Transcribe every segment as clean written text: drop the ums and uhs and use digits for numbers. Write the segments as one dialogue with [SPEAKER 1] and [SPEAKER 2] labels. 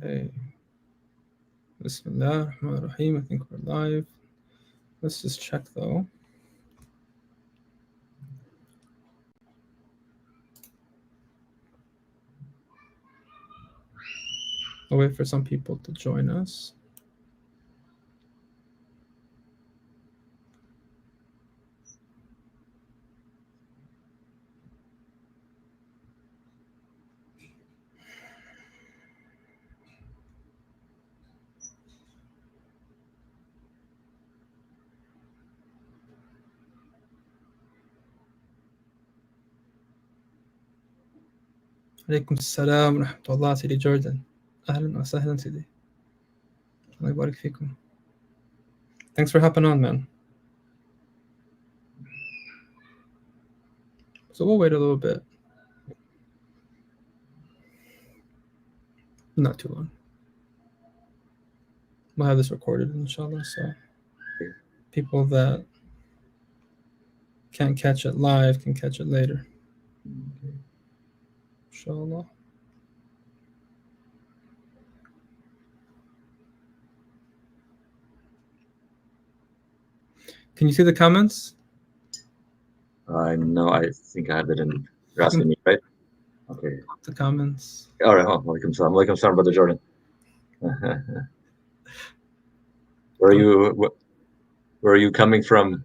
[SPEAKER 1] Okay. Bismillah ar-Rahman ar-Rahim. I think we're live. Let's just check though. I'll wait for some people to join us. عليكم السلام ورحمة الله سيدي جوردن. أهلا وسهلا سيدي. الله يبارك فيكم. Thanks for hopping on, man. So we'll wait a little bit. Not too long. We'll have this recorded, inshallah, so people that can't catch it live can catch it later. Inshallah. Can you see the comments?
[SPEAKER 2] No, I think I have it in. You're asking me, right? Okay.
[SPEAKER 1] The comments.
[SPEAKER 2] All right. Walaikum salam. Walaikum salam, Brother Jordan. Where are you coming from,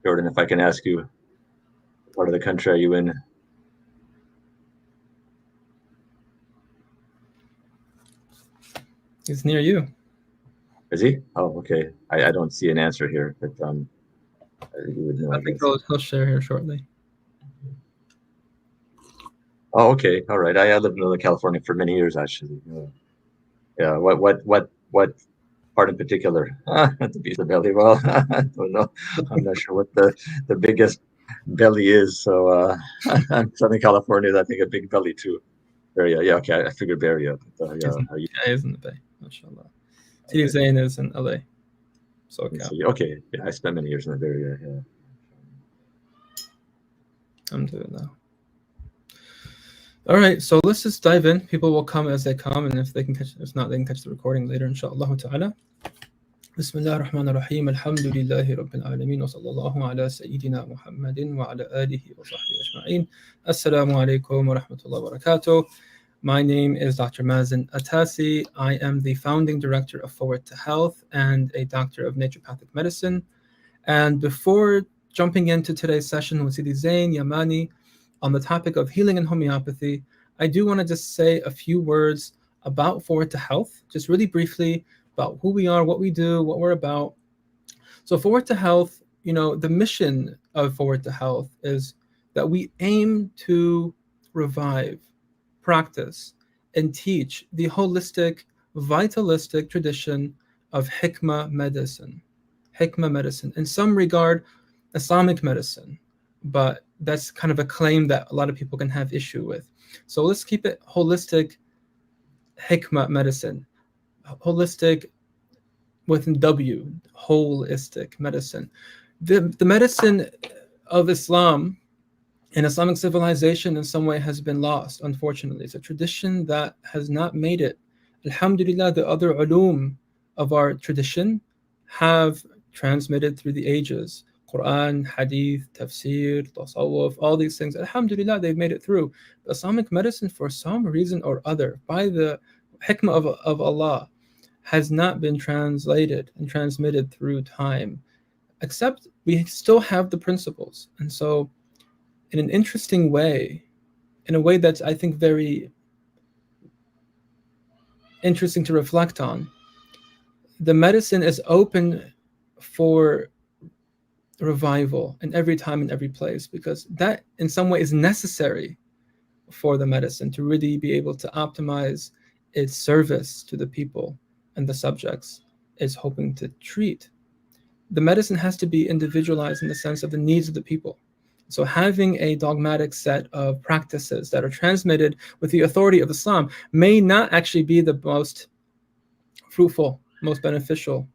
[SPEAKER 2] Jordan? If I can ask you, what part of the country are you in?
[SPEAKER 1] He's near you.
[SPEAKER 2] Is he? Oh, okay. I don't see an answer here, but you would know.
[SPEAKER 1] I think he'll share here shortly.
[SPEAKER 2] Oh, okay. All right. I lived in Northern California for many years, actually. Yeah. What part in particular? The beast of belly. Well, I don't know. I'm not sure what the biggest belly is. So Southern California is, I think, a big belly too. Area. Yeah. Okay. I figured Bay Area. But, yeah.
[SPEAKER 1] He's in the Bay. MashaAllah. Sidi Zain is in LA. So
[SPEAKER 2] okay. Yeah. I spent many years in the Bay Area. Yeah.
[SPEAKER 1] I'm doing that. All right, so let's just dive in. People will come as they come, and if not, they can catch the recording later, inshallah ta'ala. Bismillah ar-Rahman ar-Rahim. Alhamdulillahi Rabbil Alameen. Wa sallallahu ala Sayyidina Muhammadin wa ala alihi wa sahbihi ajma'in. Assalamu alaikum wa rahmatullahi wa barakatuh. My name is Dr. Mazen Atasi. I am the founding director of Forward to Health and a doctor of naturopathic medicine. And before jumping into today's session with Sidi Zain Yamani on the topic of healing and homeopathy, I do want to just say a few words about Forward to Health, just really briefly about who we are, what we do, what we're about. So Forward to Health, the mission of Forward to Health is that we aim to revive, practice, and teach the holistic, vitalistic tradition of hikmah medicine. Hikmah medicine. In some regard, Islamic medicine, but that's kind of a claim that a lot of people can have issue with. So let's keep it holistic hikmah medicine. Holistic with W, holistic medicine. The medicine of Islam and Islamic civilization in some way has been lost, unfortunately. It's a tradition that has not made it. Alhamdulillah, the other ulum of our tradition have transmitted through the ages. Quran, Hadith, Tafsir, Tasawwuf, all these things. Alhamdulillah, they've made it through. But Islamic medicine, for some reason or other, by the hikmah of Allah, has not been translated and transmitted through time, except we still have the principles. And so, in an interesting way, in a way that's, I think, very interesting to reflect on, the medicine is open for revival in every time and every place, because that in some way is necessary for the medicine to really be able to optimize its service to the people and the subjects it's hoping to treat. The medicine has to be individualized in the sense of the needs of the people. So having a dogmatic set of practices that are transmitted with the authority of Islam may not actually be the most fruitful, most beneficial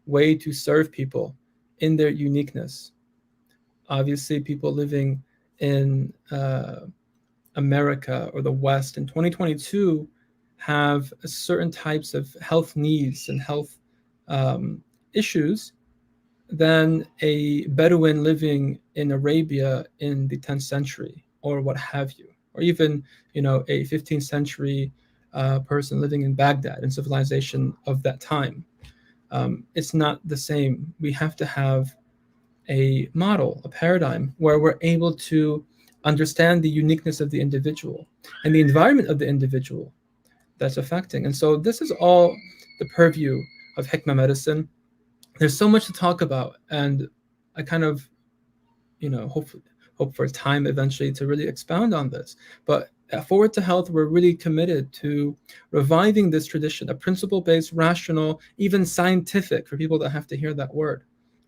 [SPEAKER 1] way to serve people in their uniqueness. Obviously, people living in America or the West in 2022 have certain types of health needs and health issues than a Bedouin living in Arabia in the 10th century, or what have you, or even a 15th century person living in Baghdad in civilization of that time. It's not the same. We have to have a model, a paradigm where we're able to understand the uniqueness of the individual and the environment of the individual that's affecting. And so this is all the purview of Hikmah medicine. There's so much to talk about, and I kind of, hope for time eventually to really expound on this. But at Forward to Health, we're really committed to reviving this tradition, a principle-based, rational, even scientific, for people that have to hear that word,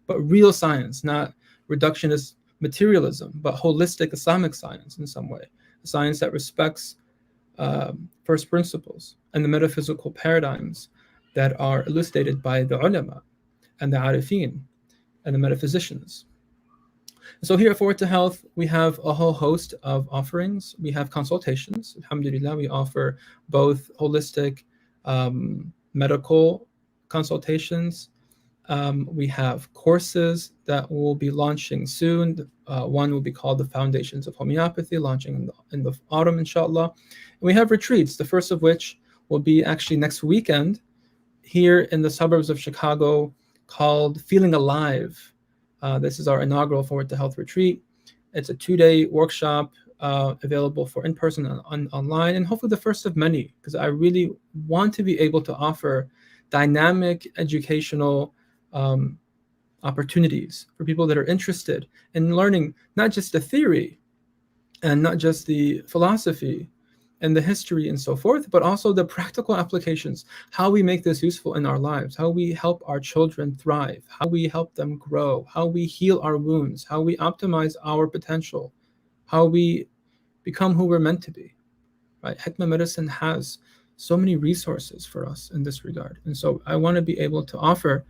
[SPEAKER 1] but real science, not reductionist materialism, but holistic Islamic science in some way, a science that respects first principles and the metaphysical paradigms that are elucidated by the ulama and the arifin and the metaphysicians. So here at Forward to Health, we have a whole host of offerings. We have consultations. Alhamdulillah, we offer both holistic medical consultations. We have courses that will be launching soon. One will be called the Foundations of Homeopathy, launching in the autumn, inshallah. And we have retreats, the first of which will be actually next weekend here in the suburbs of Chicago, called Feeling Alive. This is our inaugural Forward to Health retreat. It's a 2-day workshop available for in-person and online, and hopefully the first of many, because I really want to be able to offer dynamic educational opportunities for people that are interested in learning not just the theory and not just the philosophy and the history and so forth, but also the practical applications, how we make this useful in our lives, how we help our children thrive, how we help them grow, how we heal our wounds, how we optimize our potential, how we become who we're meant to be, right? Hikmah medicine has so many resources for us in this regard. And so we want to be able to offer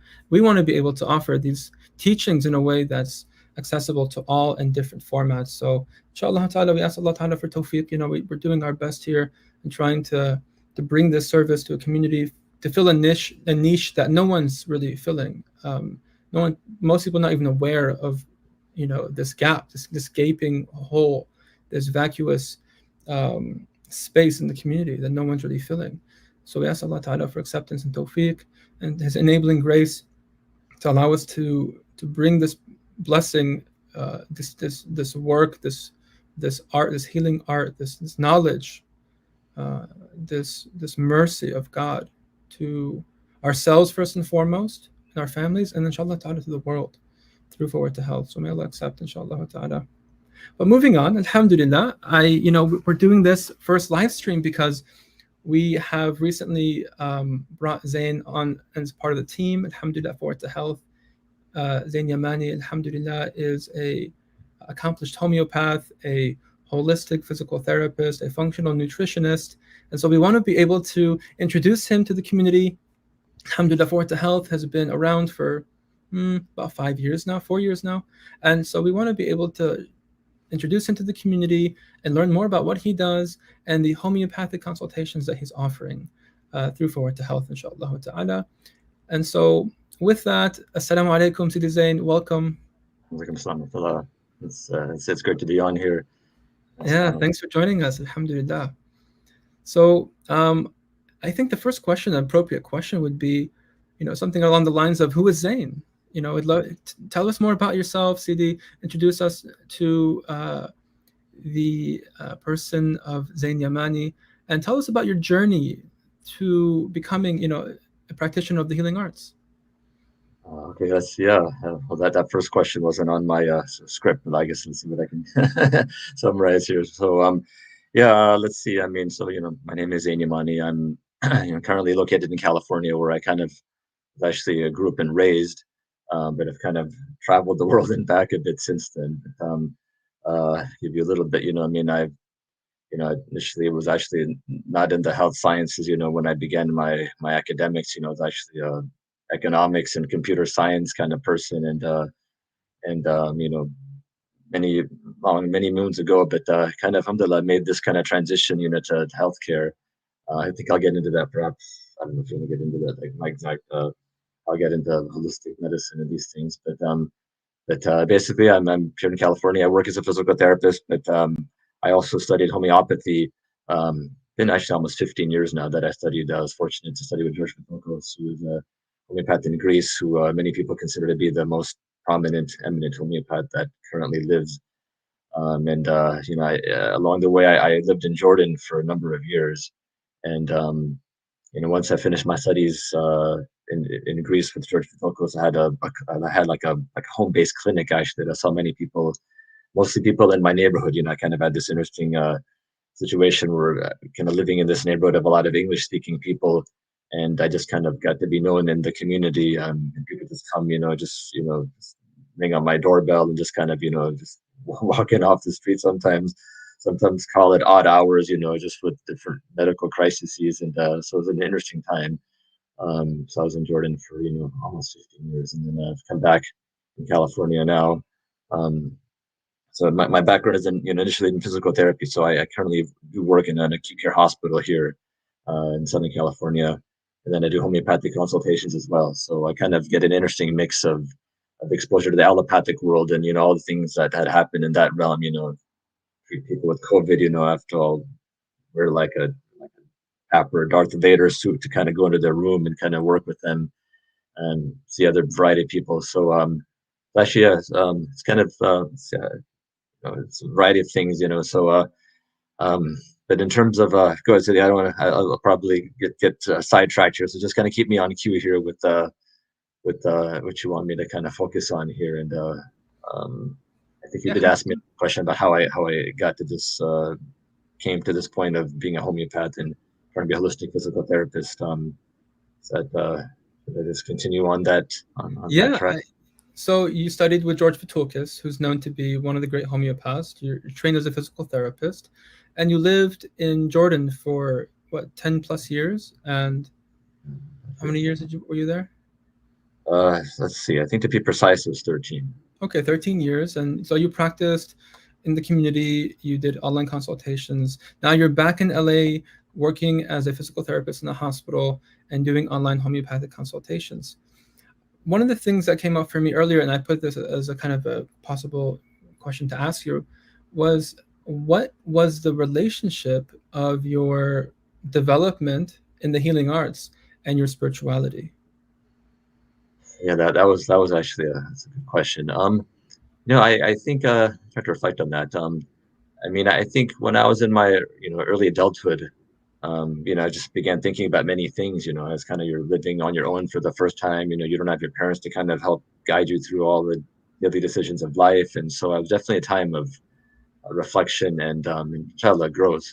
[SPEAKER 1] these teachings in a way that's accessible to all in different formats. So inshallah ta'ala, we ask Allah ta'ala for tawfiq. We're doing our best here and trying to bring this service to a community, to fill a niche that no one's really filling. Most people not even aware of, this gap, this gaping hole, this vacuous space in the community that no one's really filling. So we ask Allah ta'ala for acceptance and tawfiq and His enabling grace to allow us to bring this blessing, this work, this art, this healing art, this knowledge, this mercy of God to ourselves first and foremost, and our families, and inshallah ta'ala to the world through Forward to Health. So may Allah accept, inshallah ta'ala. But moving on, alhamdulillah, we're doing this first live stream because we have recently brought Zain on as part of the team, alhamdulillah, Forward to Health. Zain Yamani, alhamdulillah, is a accomplished homeopath, a holistic physical therapist, a functional nutritionist. And so we want to be able to introduce him to the community. Alhamdulillah, Forward to Health has been around for about 4 years now. And so we want to be able to introduce him to the community and learn more about what he does and the homeopathic consultations that he's offering through Forward to Health, inshallah ta'ala. And so with that, assalamu alaikum, Sidi Zain, welcome.
[SPEAKER 2] Alaikum salam. It's great to be on here.
[SPEAKER 1] Thanks for joining us, alhamdulillah. So I think the first question, an appropriate question would be, something along the lines of, who is Zain? Tell us more about yourself, Sidi. Introduce us to the person of Zain Yamani, and tell us about your journey to becoming, a practitioner of the healing arts.
[SPEAKER 2] Okay, well, that first question wasn't on my script, but I guess let's see what I can summarize here. So, let's see. My name is Zain Yamani. I'm currently located in California, where I kind of actually grew up and raised. But I've kind of traveled the world and back a bit since then. Give you a little bit, I initially was actually not in the health sciences, when I began my academics, I was actually economics and computer science kind of person. Many moons ago, but kind of, alhamdulillah, made this kind of transition, to healthcare. I think I'll get into that perhaps. I don't know if you want to get into that, like my exact. I'll get into holistic medicine and these things, but basically, I'm here in California. I work as a physical therapist, but I also studied homeopathy. Been actually almost 15 years now that I studied. I was fortunate to study with George Patroklos, who is a homeopath in Greece, who many people consider to be the most prominent, eminent homeopath that currently lives. And along the way, I lived in Jordan for a number of years, and once I finished my studies in Greece with George Patroklos, I had like a home based clinic actually that I saw many people, mostly people in my neighborhood. I kind of had this interesting situation where kind of living in this neighborhood of a lot of English speaking people, and I just kind of got to be known in the community. And people just come, just ring on my doorbell and just kind of, just walking off the street sometimes call it odd hours, just with different medical crises. And so it was an interesting time. So I was in Jordan for, almost 15 years, and then I've come back in California now. Um, so my background is initially in physical therapy. So I currently do work in an acute care hospital here in Southern California, and then I do homeopathic consultations as well. So I kind of get an interesting mix of exposure to the allopathic world and all the things that had happened in that realm. Treat people with COVID. After all, wear like a Dapper Darth Vader suit to kind of go into their room and kind of work with them and see other variety of people. So actually, yeah, it's kind of it's a variety of things. Um, but in terms of go ahead, City, I don't want to. I'll probably get sidetracked here. So just kind of keep me on cue here with what you want me to kind of focus on here. And um, I think you
[SPEAKER 1] Yeah.
[SPEAKER 2] did ask me a question about how I got to this came to this point of being a homeopath and trying to be a holistic physical therapist. So that should I just continue on that
[SPEAKER 1] Yeah.
[SPEAKER 2] track?
[SPEAKER 1] So you studied with George Vithoulkas, who's known to be one of the great homeopaths. You're trained as a physical therapist, and you lived in Jordan for what, 10 plus years? And how many years were you there?
[SPEAKER 2] Let's see. I think to be precise, it was 13.
[SPEAKER 1] Okay, 13 years. And so you practiced in the community, you did online consultations. Now you're back in LA working as a physical therapist in a hospital and doing online homeopathic consultations. One of the things that came up for me earlier, and I put this as a kind of a possible question to ask you, was what was the relationship of your development in the healing arts and your spirituality?
[SPEAKER 2] Yeah, that was actually that's a good question. I think I have to reflect on that. I mean, I think when I was in my early adulthood, I just began thinking about many things. As kind of you're living on your own for the first time. You don't have your parents to kind of help guide you through all the daily decisions of life, and so it was definitely a time of reflection and childlike growth.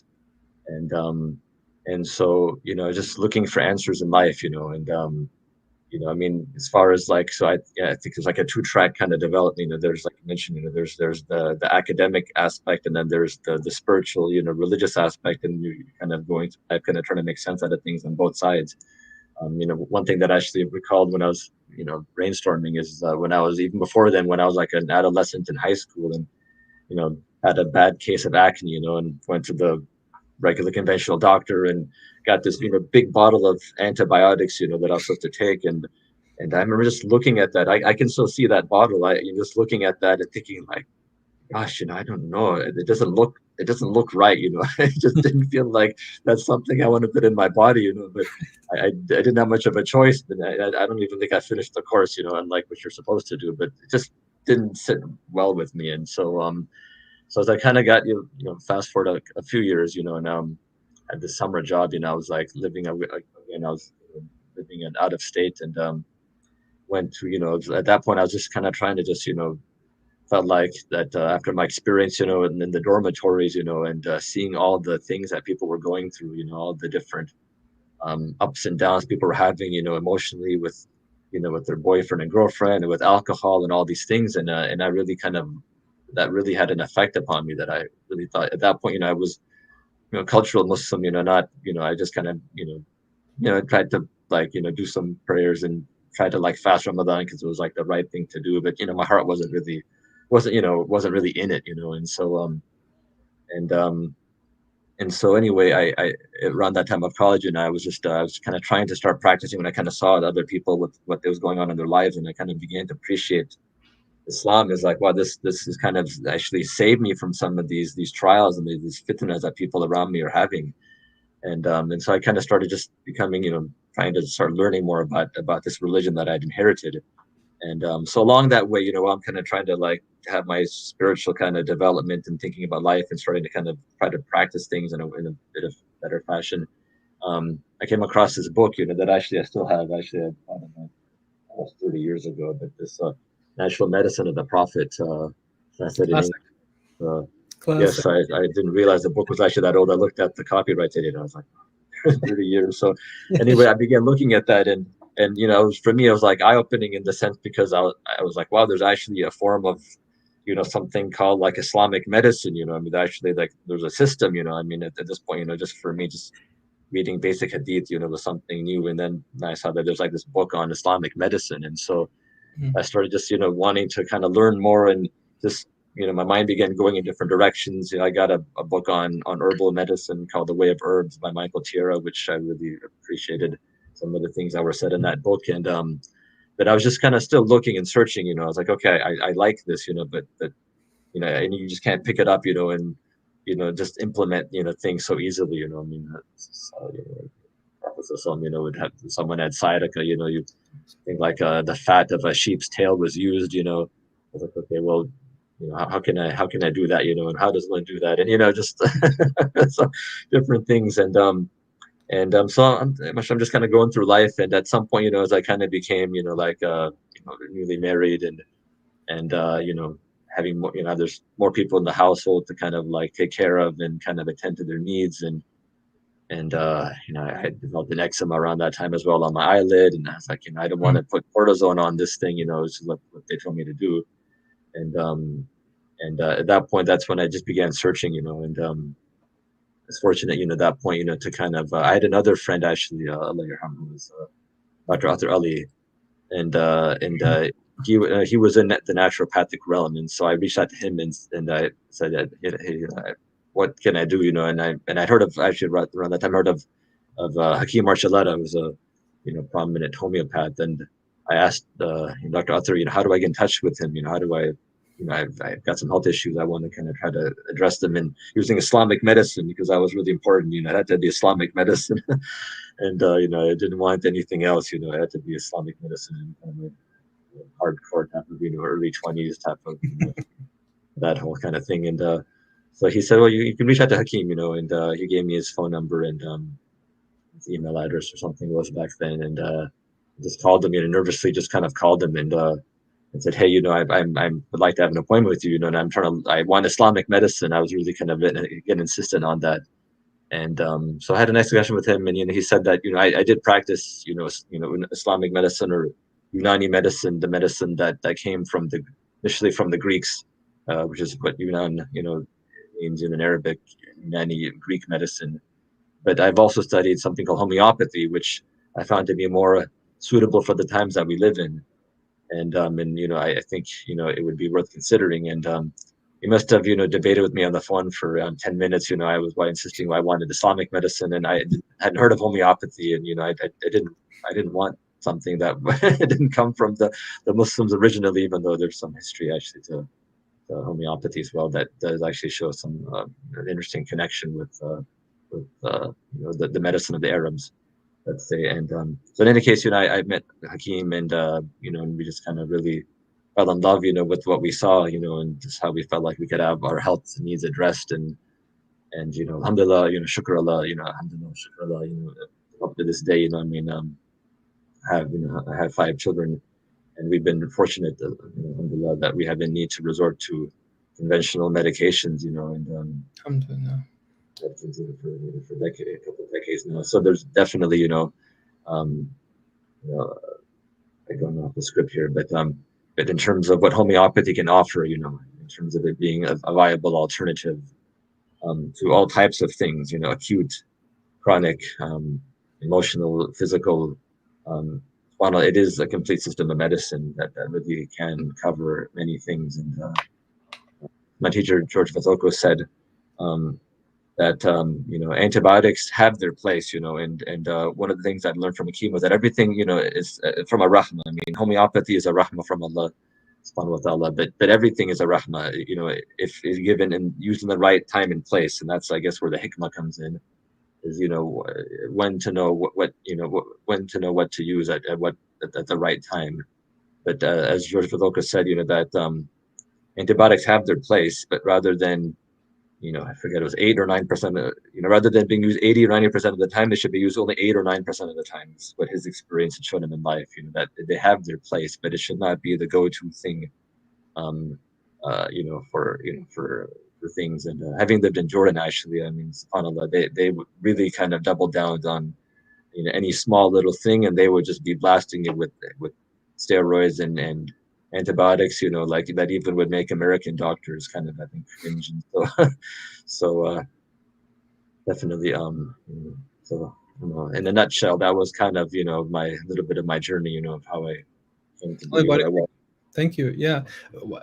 [SPEAKER 2] And um and so just looking for answers in life, I mean, as far as like, so yeah, I think it's like a two-track kind of development. There's, like you mentioned, there's the academic aspect, and then there's the spiritual, religious aspect, and you kind of going through life, kind of trying to make sense out of things on both sides. One thing that I actually recalled when I was, brainstorming is when I was, even before then, when I was like an adolescent in high school, and had a bad case of acne, and went to the regular conventional doctor and got this big bottle of antibiotics that I was supposed to take. And I remember just looking at that. I can still see that bottle. Just looking at that and thinking like, gosh, I don't know, it doesn't look right. It just didn't feel like that's something I want to put in my body. But I didn't have much of a choice. And I don't even think I finished the course, unlike what you're supposed to do. But it just didn't sit well with me. And so as I kind of got fast forward a few years, and at the summer job, I was like living again. I was living in out of state, and went to at that point I was just kind of trying to just felt like that after my experience, in the dormitories, and seeing all the things that people were going through, all the different ups and downs people were having, emotionally with with their boyfriend and girlfriend and with alcohol and all these things, and I really kind of that really had an effect upon me that I really thought at that point, I was cultural Muslim, not I just kind of tried to like do some prayers and tried to like fast Ramadan because it was like the right thing to do, but my heart wasn't really in it, and so and And so anyway, I around that time of college, and I was just I was kind of trying to start practicing when I kind of saw other people with what was going on in their lives, and I kind of began to appreciate Islam. Is like, wow, this is kind of actually saved me from some of these trials and these fitnas that people around me are having. And so I kind of started just becoming, trying to start learning more about this religion that I'd inherited. And so along that way, I'm kind of trying to like have my spiritual kind of development and thinking about life and starting to kind of try to practice things in a bit of better fashion. I came across this book, that actually I still have. Actually, I bought it almost 30 years ago. But this Natural Medicine of the Prophet, translated in
[SPEAKER 1] Classic.
[SPEAKER 2] English.
[SPEAKER 1] Classic.
[SPEAKER 2] Yes, I didn't realize the book was actually that old. I looked at the copyright date and I was like, 30 years. So anyway, I began looking at that, and for me, it was like eye-opening in the sense because I was like, wow, there's actually a form of something called like Islamic medicine. I mean, actually, like there's a system. I mean, at this point, just for me, just reading basic hadith, was something new. And then I saw that there's like this book on Islamic medicine, and so I started just wanting to kind of learn more, and just my mind began going in different directions. I got a book on herbal medicine called The Way of Herbs by Michael Tierra, which I really appreciated some of the things that were said in that book. And but I was just kind of still looking and searching. I was like, okay, I like this, but and you just can't pick it up, and just implement things so easily. I mean, Prophet would have someone had sciatica, you think like the fat of a sheep's tail was used. I was like, okay, well, how can I do that, and how does one do that, and just so different things. So I'm just kind of going through life, and at some point, as I kind of became, like newly married, and having more, there's more people in the household to kind of like take care of and kind of attend to their needs. And I had developed an eczema around that time as well on my eyelid, and I was like, I don't want to put cortisone on this thing, it's what they told me to do. And at that point, that's when I just began searching, and I was fortunate, at that point, to kind of I had another friend actually, Allah yarham, who was Dr. Athar Ali, and he was in the naturopathic realm, and so I reached out to him, and I said that, hey, what can I do, and I heard of, actually around that time, I heard of Hakeem Archuleta, who's a prominent homeopath, and I asked Dr. Athar, how do I get in touch with him? How do I, I've got some health issues. I want to kind of try to address them, and using Islamic medicine, because that was really important. It had to be Islamic medicine, and I didn't want anything else. It had to be Islamic medicine, and kind of hardcore type of early 20s type of that whole kind of thing. And so he said, well, you can reach out to Hakeem, and he gave me his phone number and his email address or something was back then, and just called him, nervously just kind of called him, and said, hey, I would like to have an appointment with you, and I want Islamic medicine. I was really kind of getting insistent on that. And so I had a nice discussion with him, and he said that I did practice Islamic medicine, or Unani medicine, the medicine that came from initially from the Greeks, which is what Yunan means in Arabic, Unani, Greek medicine. But I've also studied something called homeopathy, which I found to be more suitable for the times that we live in. And I think it would be worth considering. And he must have debated with me on the phone for around 10 minutes. I was insisting I wanted Islamic medicine, and I hadn't heard of homeopathy, and I didn't want something that didn't come from the Muslims originally, even though there's some history actually to homeopathy as well that does actually show some interesting connection with the medicine of the Arabs, let's say. And so in any case, I met Hakeem, and and we just kind of really fell in love, with what we saw, and just how we felt like we could have our health needs addressed. And alhamdulillah, shukr Allah, alhamdulillah, shukr Allah, up to this day, I mean, I have 5 children, and we've been fortunate, alhamdulillah, that we haven't need to resort to conventional medications, and
[SPEAKER 1] Alhamdulillah.
[SPEAKER 2] for a couple of decades now. So there's definitely, I don't know the script here, but in terms of what homeopathy can offer, in terms of it being a viable alternative to all types of things, acute, chronic, emotional, physical, it is a complete system of medicine that really can cover many things. And my teacher, George Vatoko, said, that antibiotics have their place, and one of the things I learned from Hakim was that everything is from a rahmah. I mean, homeopathy is a rahmah from Allah subhanahu wa ta'ala, but everything is a rahmah, if it's given and used in the right time and place. And that's, I guess, where the hikmah comes in, is when to know when to know what to use at the right time. But as George Viloka said, that antibiotics have their place, but rather than I forget, it was 8 or 9%, rather than being used 80 or 90% of the time, they should be used only 8 or 9% of the time. Is what his experience had shown him in life, that they have their place, but it should not be the go-to thing, for things. And having lived in Jordan, actually, I mean, subhanAllah, they would really kind of double down on, any small little thing, and they would just be blasting it with steroids and antibiotics, like that even would make American doctors kind of, I think, cringe. And so definitely, so in a nutshell, that was kind of, my little bit of my journey, of how I came to be what I was.
[SPEAKER 1] Thank you. Yeah.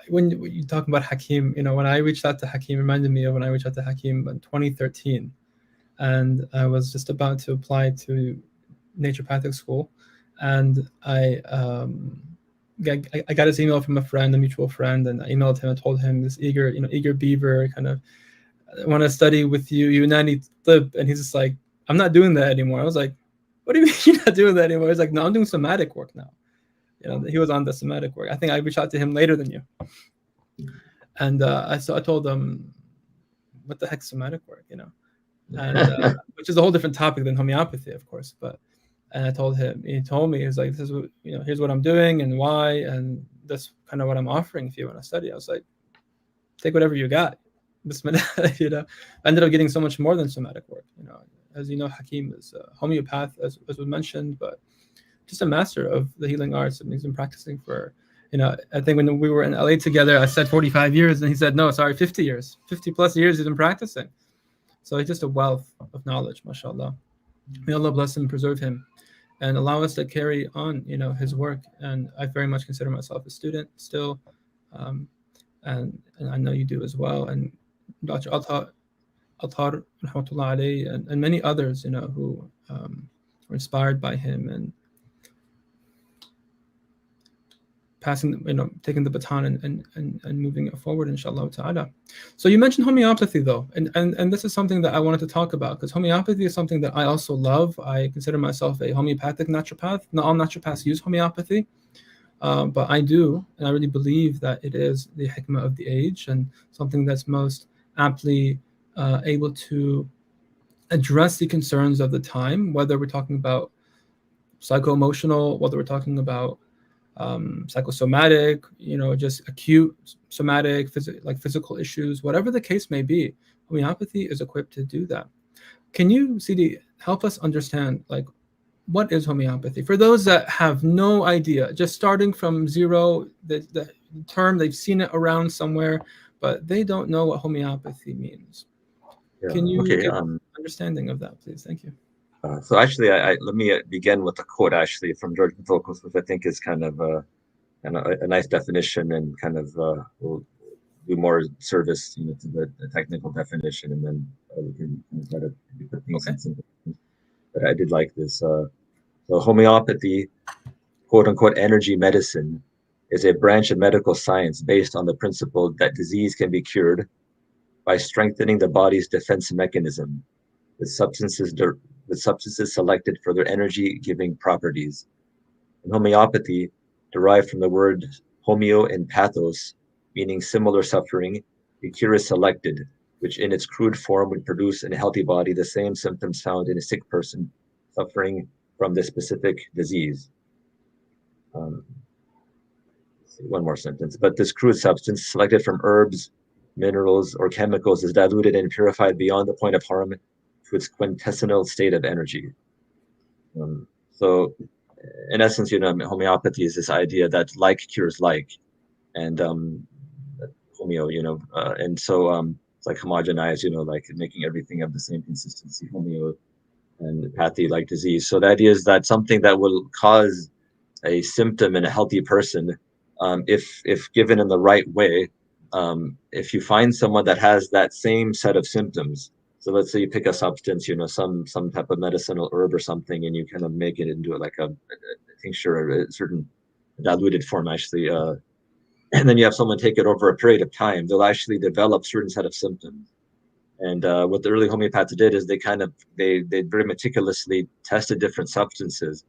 [SPEAKER 1] When you talk about Hakim, when I reached out to Hakim, reminded me of when I reached out to Hakim in 2013, and I was just about to apply to naturopathic school, and I got his email from a friend, a mutual friend, and I emailed him and told him this eager beaver kind of, I want to study with you, Unani Tib. And he's just like, I'm not doing that anymore. I was like, what do you mean you're not doing that anymore? He's like, no, I'm doing somatic work now. He was on the somatic work. I think I reached out to him later than you. And I told him, what the heck somatic work, and which is a whole different topic than homeopathy, of course. And I told him, he told me, he was like, this is what, here's what I'm doing and why, and that's kind of what I'm offering if you want to study. I was like, take whatever you got. I ended up getting so much more than somatic work. As you know, Hakim is a homeopath, as was mentioned, but just a master of the healing arts. And he's been practicing for, I think when we were in LA together, I said 45 years, and he said, no, sorry, 50 years, 50 plus years he's been practicing. So he's just a wealth of knowledge, mashallah. May Allah bless him and preserve him, and allow us to carry on, his work. And I very much consider myself a student still, and I know you do as well. And Dr. Athar, rahmatullah alayhi, and many others, who were inspired by him and passing, taking the baton and moving it forward, inshallah ta'ala. So you mentioned homeopathy, though, and this is something that I wanted to talk about, because homeopathy is something that I also love. I consider myself a homeopathic naturopath. Not all naturopaths use homeopathy, but I do, and I really believe that it is the hikmah of the age, and something that's most aptly able to address the concerns of the time, whether we're talking about psycho-emotional, whether we're talking about psychosomatic, just acute somatic, physical issues, whatever the case may be. Homeopathy is equipped to do that. Can you, CD, help us understand, what is homeopathy? For those that have no idea, just starting from zero, the term, they've seen it around somewhere, but they don't know what homeopathy means. Yeah. Can you give an understanding of that, please? Thank you.
[SPEAKER 2] So actually, let me begin with a quote, actually, from George Vithoulkas, which I think is kind of a nice definition, and kind of will do more service, to the technical definition, and then we can try to put things in simple terms. But I did like this. So homeopathy, quote unquote, energy medicine, is a branch of medical science based on the principle that disease can be cured by strengthening the body's defense mechanism with substances selected for their energy-giving properties. In homeopathy, derived from the word homeo and pathos, meaning similar suffering, the cure is selected, which in its crude form would produce in a healthy body the same symptoms found in a sick person suffering from this specific disease. One more sentence. But this crude substance, selected from herbs, minerals, or chemicals, is diluted and purified beyond the point of harm to its quintessential state of energy. So, in essence, homeopathy is this idea that like cures like, and homeo, and so it's like homogenized, like making everything of the same consistency, homeo, and pathy like disease. So the idea is that something that will cause a symptom in a healthy person, if given in the right way, if you find someone that has that same set of symptoms, So let's say you pick a substance, some type of medicinal herb or something, and you kind of make it into like a tincture, a certain diluted form, actually. And then you have someone take it over a period of time, they'll actually develop certain set of symptoms. And what the early homeopaths did is they very meticulously tested different substances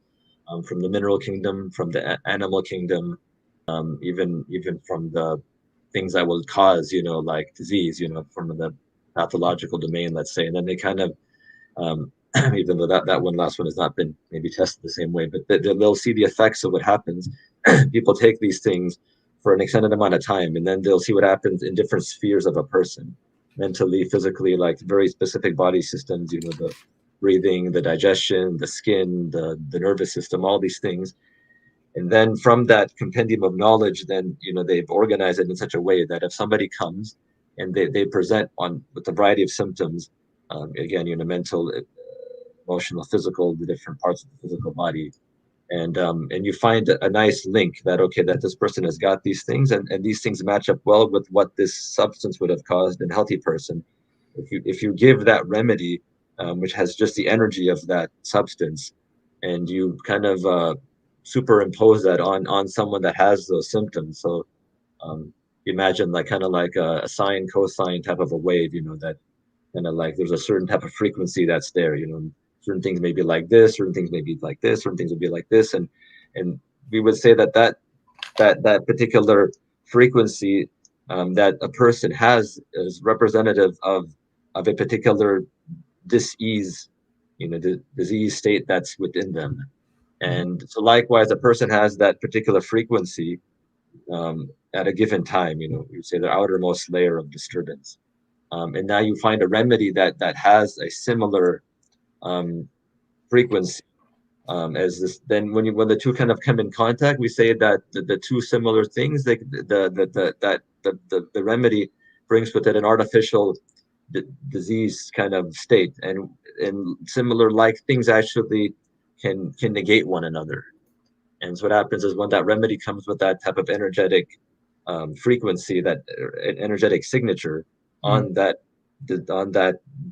[SPEAKER 2] from the mineral kingdom, from the animal kingdom, even from the things that will cause, like disease, from the pathological domain, let's say. And then they kind of, even though that last one has not been maybe tested the same way, but they'll see the effects of what happens. People take these things for an extended amount of time, and then they'll see what happens in different spheres of a person, mentally, physically, like very specific body systems, the breathing, the digestion, the skin, the nervous system, all these things. And then from that compendium of knowledge, then they've organized it in such a way that if somebody comes and they present with a variety of symptoms, again, mental, emotional, physical, the different parts of the physical body, and you find a nice link that that this person has got these things, and these things match up well with what this substance would have caused in a healthy person. If you give that remedy, which has just the energy of that substance, and you kind of superimpose that on someone that has those symptoms. So imagine like kind of like a sine cosine type of a wave, that kind of like there's a certain type of frequency that's there, certain things may be like this, certain things may be like this, certain things would be like this. And we would say that particular frequency that a person has is representative of a particular disease, disease state that's within them. And so likewise, a person has that particular frequency at a given time, you'd say the outermost layer of disturbance. And now you find a remedy that has a similar frequency as this. Then when the two kind of come in contact, we say that the two similar things, the remedy brings with it an artificial disease kind of state, and similar like things actually can negate one another. And so what happens is when that remedy comes with that type of energetic frequency, that energetic signature on that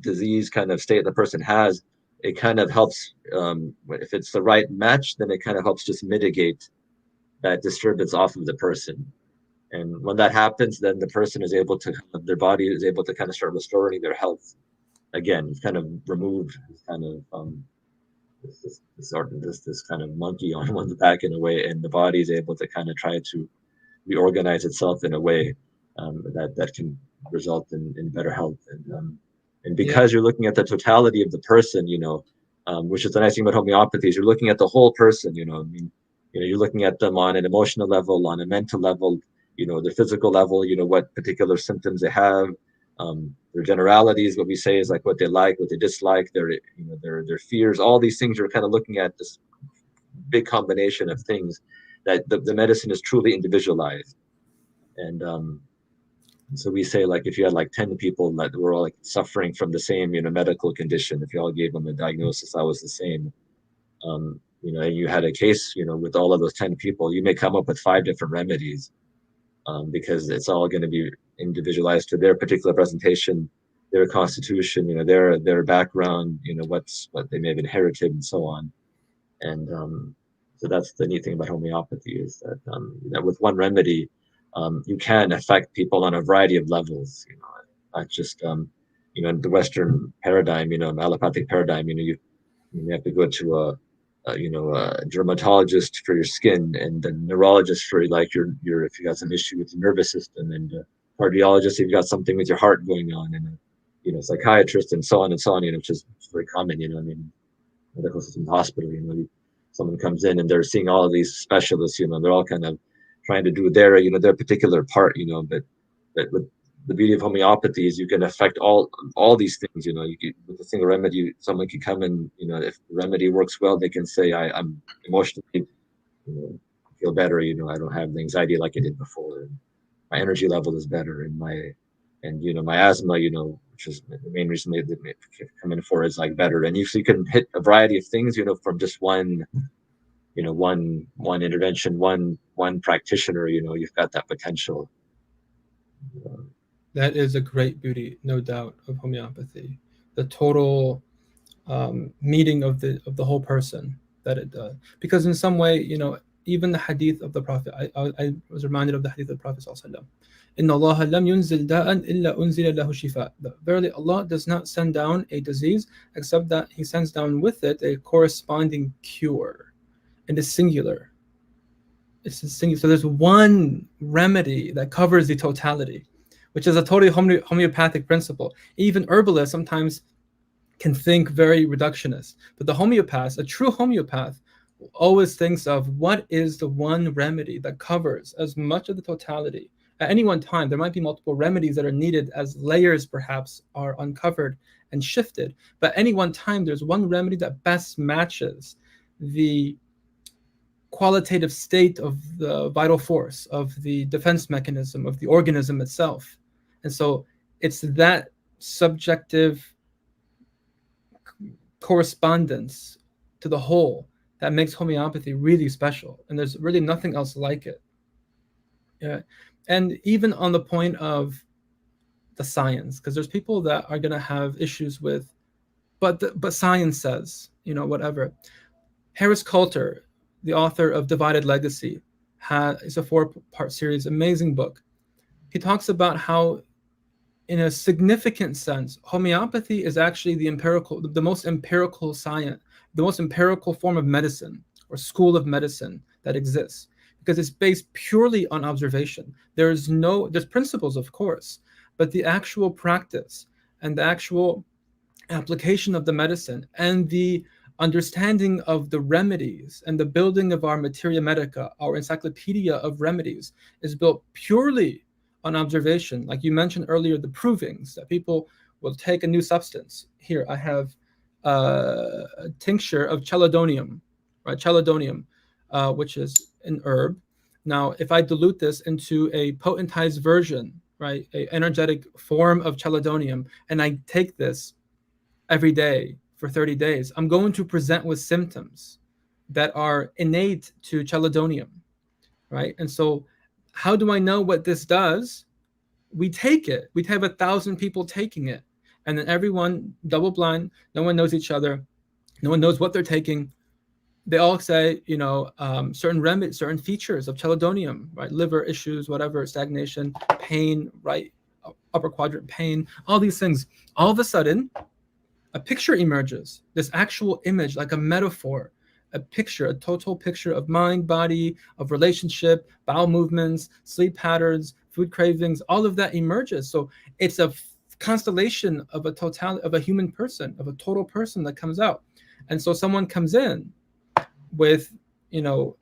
[SPEAKER 2] disease kind of state the person has, it kind of helps. If it's the right match, then it kind of helps just mitigate that disturbance off of the person. And when that happens, then the person is able to, their body is able to kind of start restoring their health again. It's kind of removed kind of this kind of monkey on one's back in a way, and the body is able to kind of try to reorganize itself in a way that can result in better health. And because you're looking at the totality of the person, which is the nice thing about homeopathy, is you're looking at the whole person. I mean, you're looking at them on an emotional level, on a mental level, the physical level, what particular symptoms they have, their generalities. What we say is like what they like, what they dislike, their fears. All these things, you're kind of looking at this big combination of things that the medicine is truly individualized. And so we say, like, if you had like 10 people that were all like suffering from the same medical condition, if you all gave them a diagnosis that was the same, and you had a case with all of those 10 people, you may come up with 5 different remedies, because it's all going to be individualized to their particular presentation, their constitution, their background, what they may have inherited, and so on. And so that's the neat thing about homeopathy, is that with one remedy, you can affect people on a variety of levels. Not just in the Western paradigm, allopathic paradigm. You have to go to a dermatologist for your skin, and a neurologist for like your if you got some issue with the nervous system, and a cardiologist if you've got something with your heart going on, and a psychiatrist, and so on and so on. Which is very common. I mean, medical system, hospital. Someone comes in and they're seeing all of these specialists. They're all kind of trying to do their particular part. But with the beauty of homeopathy is you can affect all these things. With a single remedy, someone can come and if the remedy works well, they can say, I'm emotionally feel better. I don't have the anxiety like I did before. And my energy level is better, and my asthma, which is the main reason they come in for, is like better. And you can hit a variety of things, from just one intervention, one practitioner. You've got that potential.
[SPEAKER 1] That is a great beauty, no doubt, of homeopathy. the total meeting of the whole person that it does. Because in some way, even the hadith of the Prophet, I was reminded of the hadith of the Prophet sallallahu Inna Allah lam yunzil da'an illa unzila lahu shifa. Verily, Allah does not send down a disease except that He sends down with it a corresponding cure. And it's singular. It's singular. So there's one remedy that covers the totality, which is a totally homeopathic principle. Even herbalists sometimes can think very reductionist, but the homeopath, a true homeopath, always thinks of what is the one remedy that covers as much of the totality. At any one time, there might be multiple remedies that are needed as layers perhaps are uncovered and shifted, but at any one time, there's one remedy that best matches the qualitative state of the vital force, of the defense mechanism, of the organism itself. And so it's that subjective correspondence to the whole that makes homeopathy really special, and there's really nothing else like it. Yeah. And even on the point of the science, because there's people that are going to have issues with, but science says, whatever. Harris Coulter, the author of Divided Legacy, it's a 4-part series, amazing book. He talks about how, in a significant sense, homeopathy is actually the most empirical science, the most empirical form of medicine or school of medicine that exists, because it's based purely on observation. There's principles, of course, but the actual practice and the actual application of the medicine and the understanding of the remedies and the building of our materia medica, our encyclopedia of remedies, is built purely on observation. Like you mentioned earlier, the provings that people will take a new substance. Here, I have a tincture of chelidonium, right? Chelidonium, which is an herb. Now, if I dilute this into a potentized version, right, an energetic form of chelidonium, and I take this every day for 30 days, I'm going to present with symptoms that are innate to chelidonium, right? And so how do I know what this does? We take it. We have 1,000 people taking it. And then everyone, double blind, no one knows each other. No one knows what they're taking. They all say, certain features of chelidonium, right? Liver issues, whatever, stagnation, pain, right? Upper quadrant pain, all these things. All of a sudden, a picture emerges, this actual image, like a metaphor, a picture, a total picture of mind, body, of relationship, bowel movements, sleep patterns, food cravings, all of that emerges. So it's a constellation of a human person, of a total person that comes out. And so someone comes in with, a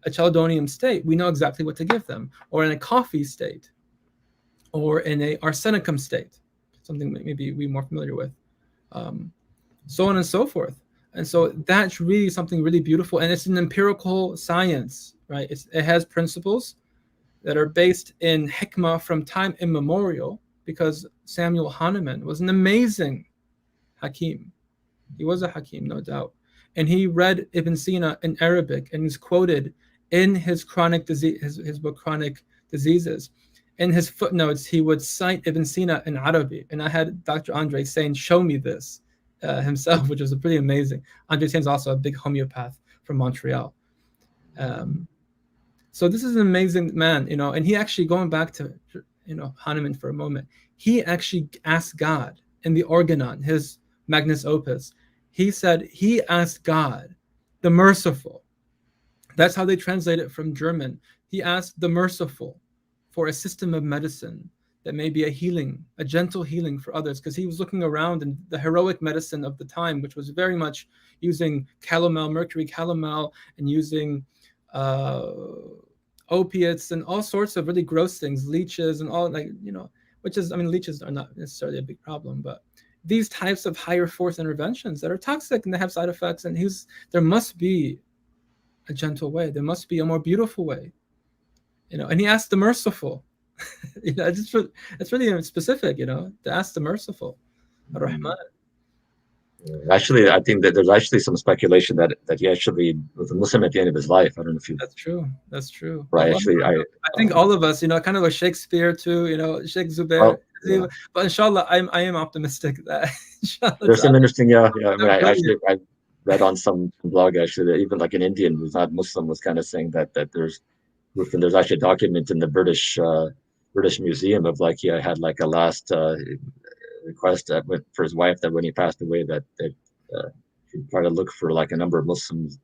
[SPEAKER 1] chelidonium state, we know exactly what to give them, or in a coffee state, or in a arsenicum state, something maybe we're more familiar with, so on and so forth. And so that's really something really beautiful. And it's an empirical science, right? It has principles that are based in hikmah from time immemorial, because Samuel Hahnemann was an amazing hakim. He was a hakim, no doubt. And he read Ibn Sina in Arabic, and he's quoted in his chronic disease, his book Chronic Diseases. In his footnotes, he would cite Ibn Sina in Arabic. And I had Dr. Andre saying, show me this himself, which was pretty amazing. Andre Sain's also a big homeopath from Montreal. So this is an amazing man, and he actually, going back to, Hahnemann for a moment, he actually asked God in the Organon, his magnus opus. He said he asked God, the merciful. That's how they translate it from German. He asked the merciful for a system of medicine that may be a gentle healing for others, because he was looking around and the heroic medicine of the time, which was very much using calomel, mercury calomel, and using opiates and all sorts of really gross things, leeches and all, leeches are not necessarily a big problem, but these types of higher force interventions that are toxic and they have side effects, and there must be a gentle way. There must be a more beautiful way, and he asked the merciful. It's really specific, to ask the merciful, Ar-Rahman.
[SPEAKER 2] Actually, I think that there's actually some speculation that he actually was a Muslim at the end of his life. I don't know if you.
[SPEAKER 1] That's true. That's true.
[SPEAKER 2] Right.
[SPEAKER 1] Well,
[SPEAKER 2] Actually,
[SPEAKER 1] I think all of us, kind of like Shakespeare too, Sheikh Zubair.
[SPEAKER 2] well, yeah.
[SPEAKER 1] But inshallah, I am optimistic that inshallah
[SPEAKER 2] There's some interesting, yeah. I mean, I read on some blog actually that even like an Indian who's not Muslim was kind of saying that there's proof, and there's actually a document in the British Museum of like he had like a last request for his wife that when he passed away that he'd try to look for like a number of Muslims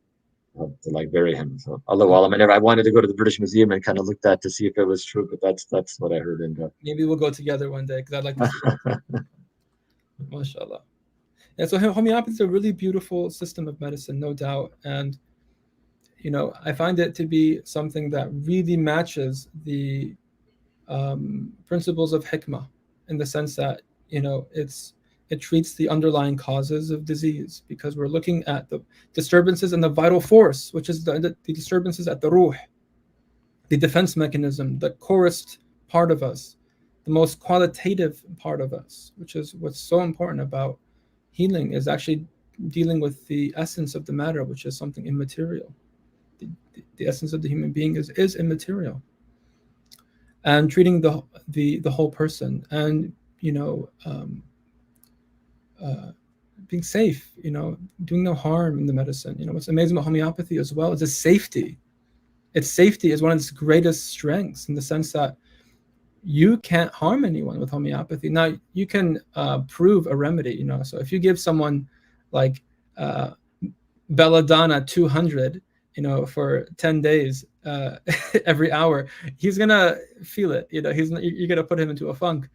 [SPEAKER 2] to like bury him. So although I wanted to go to the British Museum and kind of look that to see if it was true, but that's what I heard. And
[SPEAKER 1] maybe we'll go together one day because I'd like to see that. MashaAllah. And so homeopathy is a really beautiful system of medicine, no doubt. And I find it to be something that really matches the principles of hikmah, in the sense that it treats the underlying causes of disease, because we're looking at the disturbances in the vital force, which is the disturbances at the ruh, the defense mechanism, the corest part of us, the most qualitative part of us, which is what's so important about healing, is actually dealing with the essence of the matter, which is something immaterial. The essence of the human being is immaterial, and treating the whole person, and being safe, doing no harm in the medicine. What's amazing about homeopathy as well is its safety. Its safety is one of its greatest strengths, in the sense that you can't harm anyone with homeopathy. Now, you can prove a remedy, so if you give someone like belladonna 200, for 10 days, every hour, he's gonna feel it. You're gonna put him into a funk.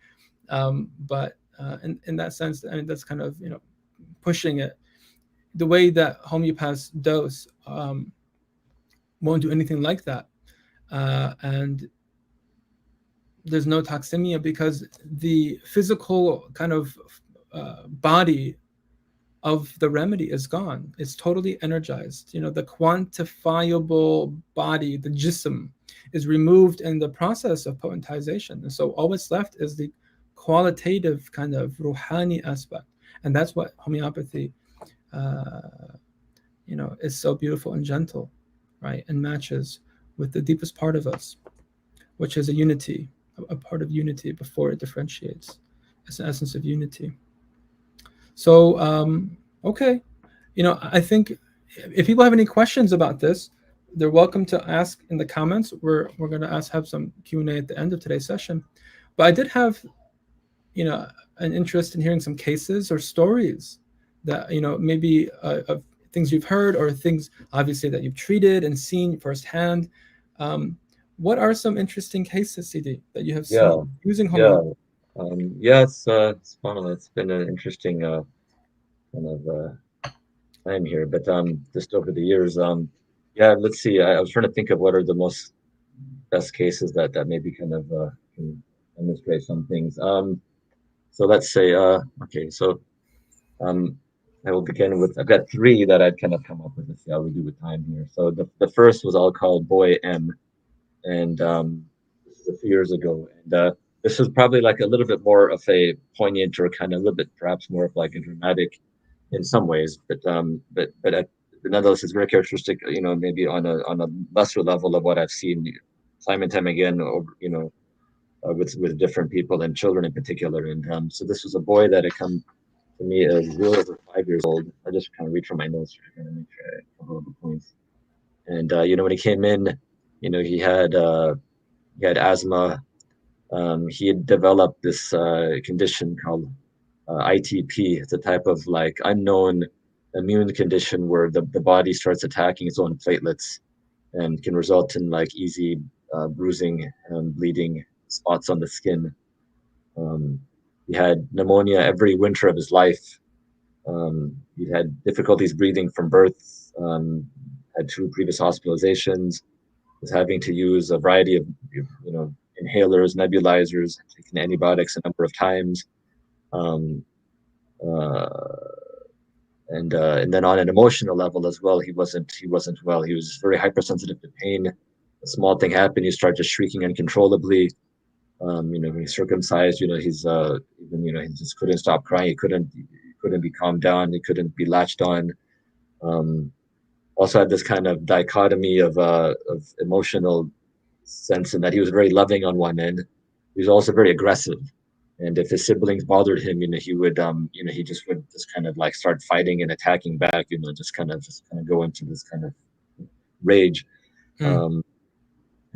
[SPEAKER 1] But in that sense, I mean, that's kind of pushing it. The way that homeopaths dose won't do anything like that, and there's no toxemia, because the physical kind of body of the remedy is gone. It's totally energized. The quantifiable body, the jism, is removed in the process of potentization. And so all that's left is the qualitative kind of ruhani aspect. And that's what homeopathy, is so beautiful and gentle, right? And matches with the deepest part of us, which is a unity, a part of unity before it differentiates. It's an essence of unity. So, okay, I think if people have any questions about this, they're welcome to ask in the comments. We're going to have some Q&A at the end of today's session. But I did have, an interest in hearing some cases or stories that, maybe of things you've heard, or things obviously that you've treated and seen firsthand. What are some interesting cases, CD, that you have seen using homeopathy?
[SPEAKER 2] It's fun. It's been an interesting kind of time here, but just over the years, let's see. I was trying to think of what are the most best cases that maybe kind of can demonstrate some things. So let's say, okay, so I will begin with, I've got three that I'd kind of come up with. Let's see how we do with time here. So the first was all called Boy M, and this is a few years ago, and this was probably like a little bit more of a poignant, or kind of a little bit perhaps more of like a dramatic in some ways, but nonetheless, it's very characteristic. Maybe on a lesser level of what I've seen time and time again, over with different people and children in particular. And so this was a boy that had come to me as little over 5 years old. I just kind of read from my notes to kind of make sure I cover all the points. And when he came in, he had asthma. He had developed this condition called ITP. It's a type of like unknown immune condition where the body starts attacking its own platelets, and can result in like easy bruising and bleeding, spots on the skin. He had pneumonia every winter of his life. He had difficulties breathing from birth. Had 2 previous hospitalizations. Was having to use a variety of inhalers, nebulizers, taking antibiotics a number of times. And then on an emotional level as well, he wasn't well. He was very hypersensitive to pain. A small thing happened, he started just shrieking uncontrollably. When he's circumcised, he just couldn't stop crying. He couldn't couldn't be calmed down, he couldn't be latched on. Also had this kind of dichotomy of emotional sense, in that he was very loving on one end. He was also very aggressive. And if his siblings bothered him, he would, he just would just kind of like start fighting and attacking back, just kind of go into this kind of rage. And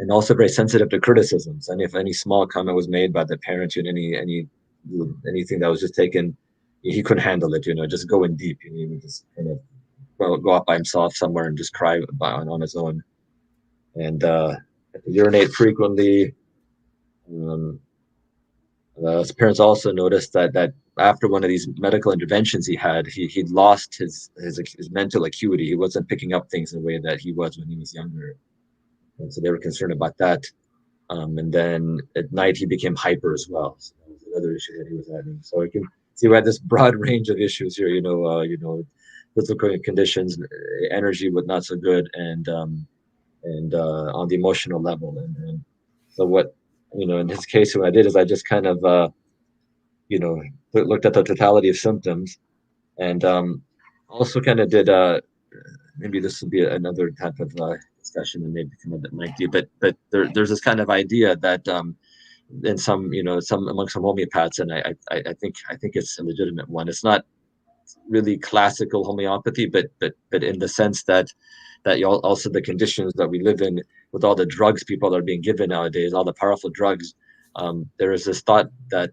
[SPEAKER 2] also very sensitive to criticisms. And if any small comment was made by the parent, anything that was just taken, he couldn't handle it. Just go in deep. He would just kind of go out by himself somewhere and just cry on his own. And urinate frequently. His parents also noticed that after one of these medical interventions he'd lost his mental acuity. He wasn't picking up things in the way that he was when he was younger. And so they were concerned about that. And then at night he became hyper as well. So that was another issue that he was having. So you can see we had this broad range of issues here. Physical conditions, energy was not so good, and on the emotional level. And so what in his case, what I did is I just kind of looked at the totality of symptoms, and also kind of did maybe this would be another type of discussion and maybe become a bit lengthy, but there's this kind of idea that in some among some homeopaths, and I think it's a legitimate one. It's not really classical homeopathy, but in the sense that also the conditions that we live in, with all the drugs people are being given nowadays, all the powerful drugs, there is this thought that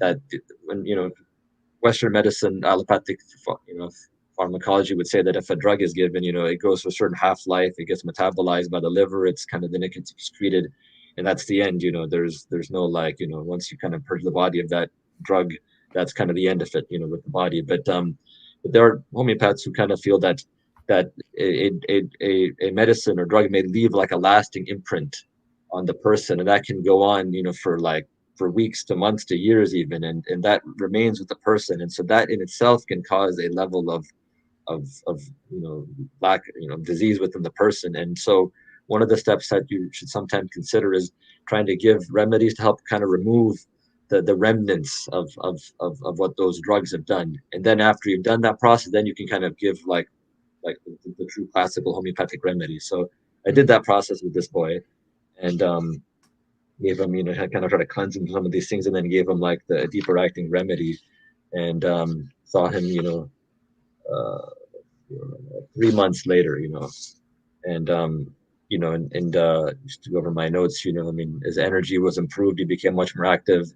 [SPEAKER 2] that when Western medicine, allopathic, pharmacology would say that if a drug is given, it goes for a certain half-life, it gets metabolized by the liver, it's kind of then it gets excreted, and that's the end. There's no once you kind of purge the body of that drug, that's kind of the end of it, with the body. But there are homeopaths who kind of feel that a medicine or drug may leave like a lasting imprint on the person, and that can go on, for weeks to months to years even, and that remains with the person, and so that in itself can cause a level of lack, disease within the person. And so one of the steps that you should sometimes consider is trying to give remedies to help kind of remove the remnants of what those drugs have done. And then after you've done that process, then you can kind of give like the true classical homeopathic remedy. So I did that process with this boy, and gave him, kind of try to cleanse him from some of these things, and then gave him like the deeper acting remedy, and saw him, 3 months later, and just to go over my notes, his energy was improved. He became much more active.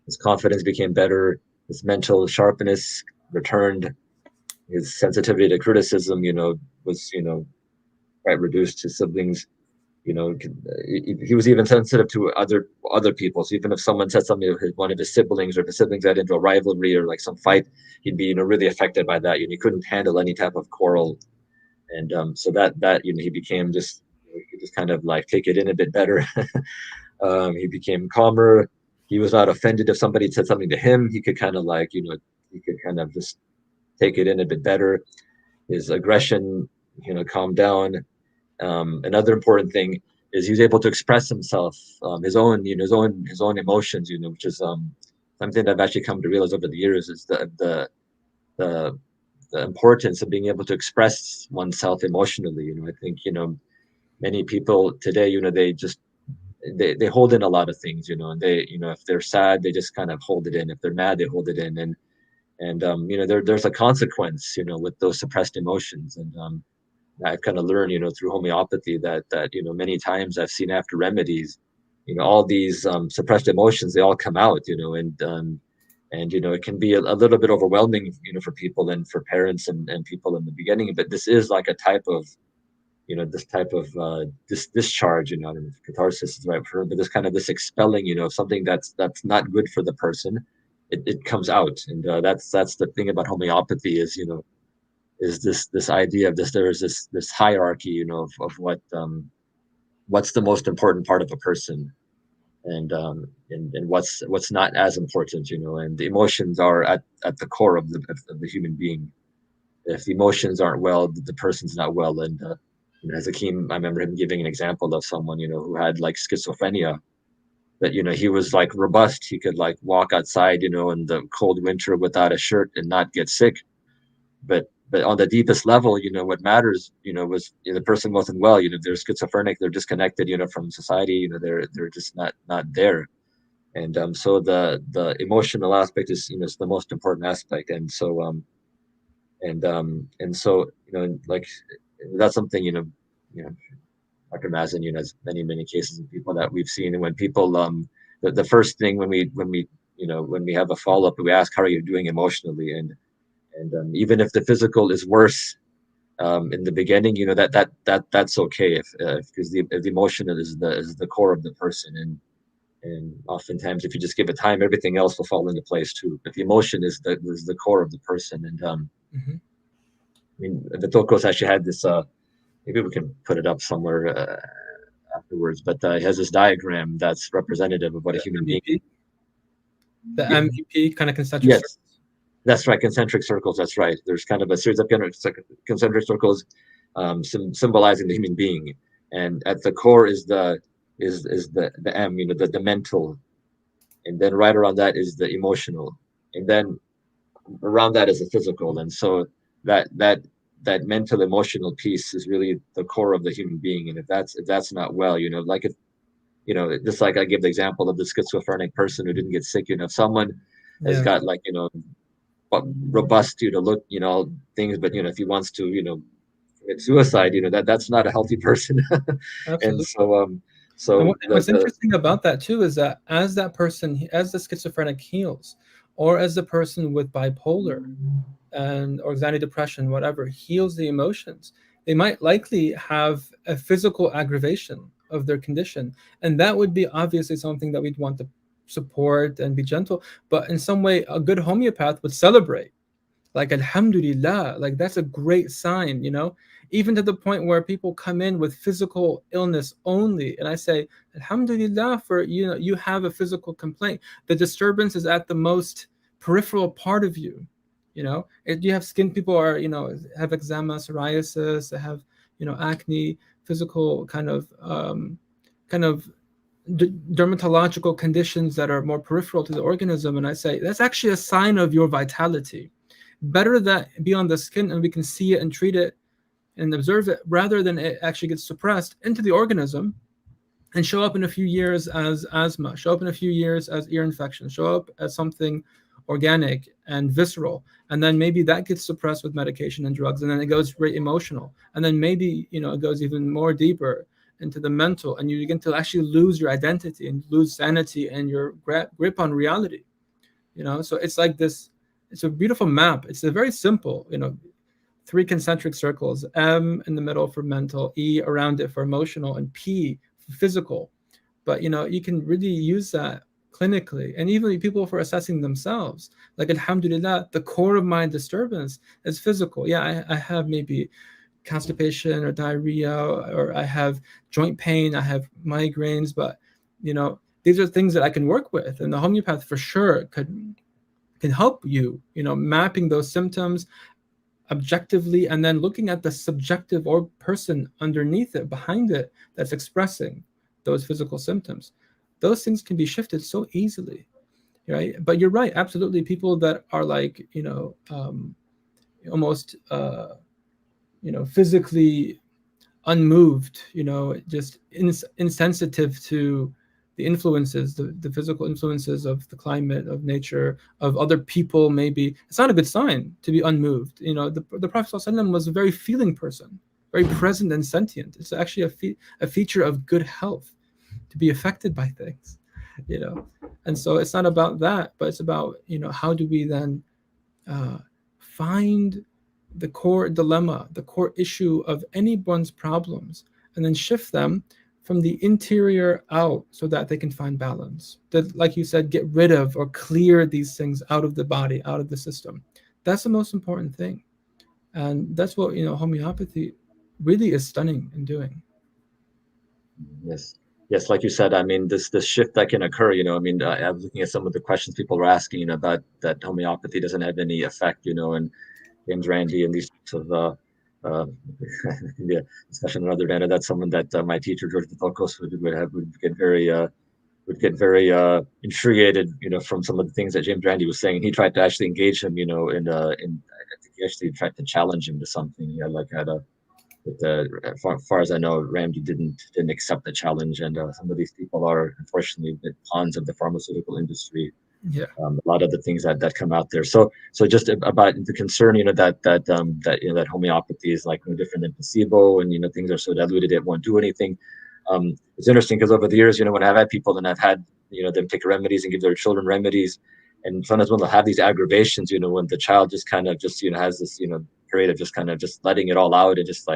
[SPEAKER 2] His confidence became better. His mental sharpness returned. His sensitivity to criticism, was, quite reduced. His siblings, he was even sensitive to other people. So even if someone said something to one of his siblings, or if his siblings got into a rivalry or like some fight, he'd be, really affected by that. He couldn't handle any type of quarrel. And so that he became just, he could just kind of like take it in a bit better. He became calmer. He was not offended if somebody said something to him. He could kind of like, he could kind of just take it in a bit better. His aggression, calmed down. Another important thing is he was able to express himself, his own emotions, which is something that I've actually come to realize over the years, is the importance of being able to express oneself emotionally. I think many people today, they hold in a lot of things, and they, if they're sad, they just kind of hold it in. If they're mad, they hold it in, and there's a consequence, with those suppressed emotions. And I've kind of learned, through homeopathy that many times I've seen after remedies, all these suppressed emotions, they all come out, and it can be a little bit overwhelming, for people and for parents and people in the beginning. But this is like a type of, this type of discharge, I don't know if catharsis is the right word, but this expelling, of something that's not good for the person. It comes out, and that's the thing about homeopathy is, is this idea of there is this hierarchy, of what's the most important part of a person, and what's not as important, and the emotions are at the core of the human being. If the emotions aren't well, the person's not well. And as Hakeem, I remember him giving an example of someone, who had like schizophrenia, that, he was like robust. He could like walk outside, in the cold winter without a shirt and not get sick. But on the deepest level, what matters, was the person wasn't well. They're schizophrenic, they're disconnected, from society. They're just not there. And so the emotional aspect is the most important aspect. And so like that's something, Dr. Mazen, has many cases of people that we've seen. And when people the first thing when we have a follow-up, we ask, how are you doing emotionally? And even if the physical is worse in the beginning, that's okay, if because the emotion is the core of the person. And oftentimes, if you just give it time, everything else will fall into place too. But the emotion is the core of the person. And
[SPEAKER 1] Mm-hmm.
[SPEAKER 2] I mean, the Tokos actually had this. Maybe we can put it up somewhere afterwards. But it has this diagram that's representative of what a human being.
[SPEAKER 1] The MEP kind of concentric
[SPEAKER 2] Yes,
[SPEAKER 1] circles.
[SPEAKER 2] that's right. Concentric circles. That's right. There's kind of a series of concentric circles symbolizing the human being, and at the core is the M. The mental, and then right around that is the emotional, and then around that is the physical. And so that mental emotional piece is really the core of the human being. And if that's not well, like if just like I give the example of the schizophrenic person who didn't get sick, if someone has got like robust look things, but if he wants to commit suicide, that's not a healthy person. And
[SPEAKER 1] Absolutely.
[SPEAKER 2] so
[SPEAKER 1] What's interesting about that too is that as that person, as the schizophrenic heals, or as the person with bipolar and or anxiety, depression, whatever, heals the emotions, they might likely have a physical aggravation of their condition, and that would be obviously something that we'd want to support and be gentle. But in some way, a good homeopath would celebrate, like alhamdulillah, like that's a great sign, even to the point where people come in with physical illness only, and I say alhamdulillah for you have a physical complaint. The disturbance is at the most peripheral part of you. If you have skin, people are have eczema, psoriasis, they have acne, physical kind of dermatological conditions that are more peripheral to the organism, and I say that's actually a sign of your vitality. Better that be on the skin and we can see it and treat it and observe it, rather than it actually gets suppressed into the organism and show up in a few years as asthma, show up in a few years as ear infection, show up as something organic and visceral, and then maybe that gets suppressed with medication and drugs, and then it goes very emotional, and then maybe it goes even more deeper into the mental, and you begin to actually lose your identity and lose sanity and your grip on reality. So it's like this. It's a beautiful map. It's a very simple, 3 concentric circles, M in the middle for mental, E around it for emotional, and P for physical. But you can really use that clinically, and even people for assessing themselves. Like alhamdulillah, the core of my disturbance is physical. Yeah, I have maybe constipation or diarrhea, or I have joint pain, I have migraines, but these are things that I can work with, and the homeopath for sure can help you, mapping those symptoms objectively, and then looking at the subjective or person underneath it, behind it, that's expressing those physical symptoms. Those things can be shifted so easily, right? But you're right, absolutely. People that are like, almost, physically unmoved, just insensitive to the influences, the physical influences of the climate, of nature, of other people, maybe it's not a good sign to be unmoved. The Prophet ﷺ was a very feeling person, very present and sentient. It's actually a feature of good health to be affected by things, and so it's not about that, but it's about how do we then find the core dilemma, the core issue of anyone's problems, and then shift them from the interior out so that they can find balance. That, like you said, get rid of or clear these things out of the body, out of the system. That's the most important thing. And that's what, homeopathy really is stunning in doing.
[SPEAKER 2] Yes, like you said, I mean, this shift that can occur, I mean, I was looking at some of the questions people were asking, about that homeopathy doesn't have any effect, and James Randi and these types of can be a discussion another day. That's someone that my teacher George Vitokos would get very would get very intrigued, from some of the things that James Randi was saying. He tried to actually engage him, in I think he actually tried to challenge him to something. Yeah, like had a. But far as I know, Ramji didn't accept the challenge, and some of these people are unfortunately the pawns of the pharmaceutical industry.
[SPEAKER 1] Yeah.
[SPEAKER 2] A lot of the things that come out there. So just about the concern, that homeopathy is like no different than placebo, and things are so diluted it won't do anything. It's interesting because over the years, when I've had people and I've had them take remedies and give their children remedies, and sometimes when they'll have these aggravations, when the child just kind of just has this period of just kind of just letting it all out and just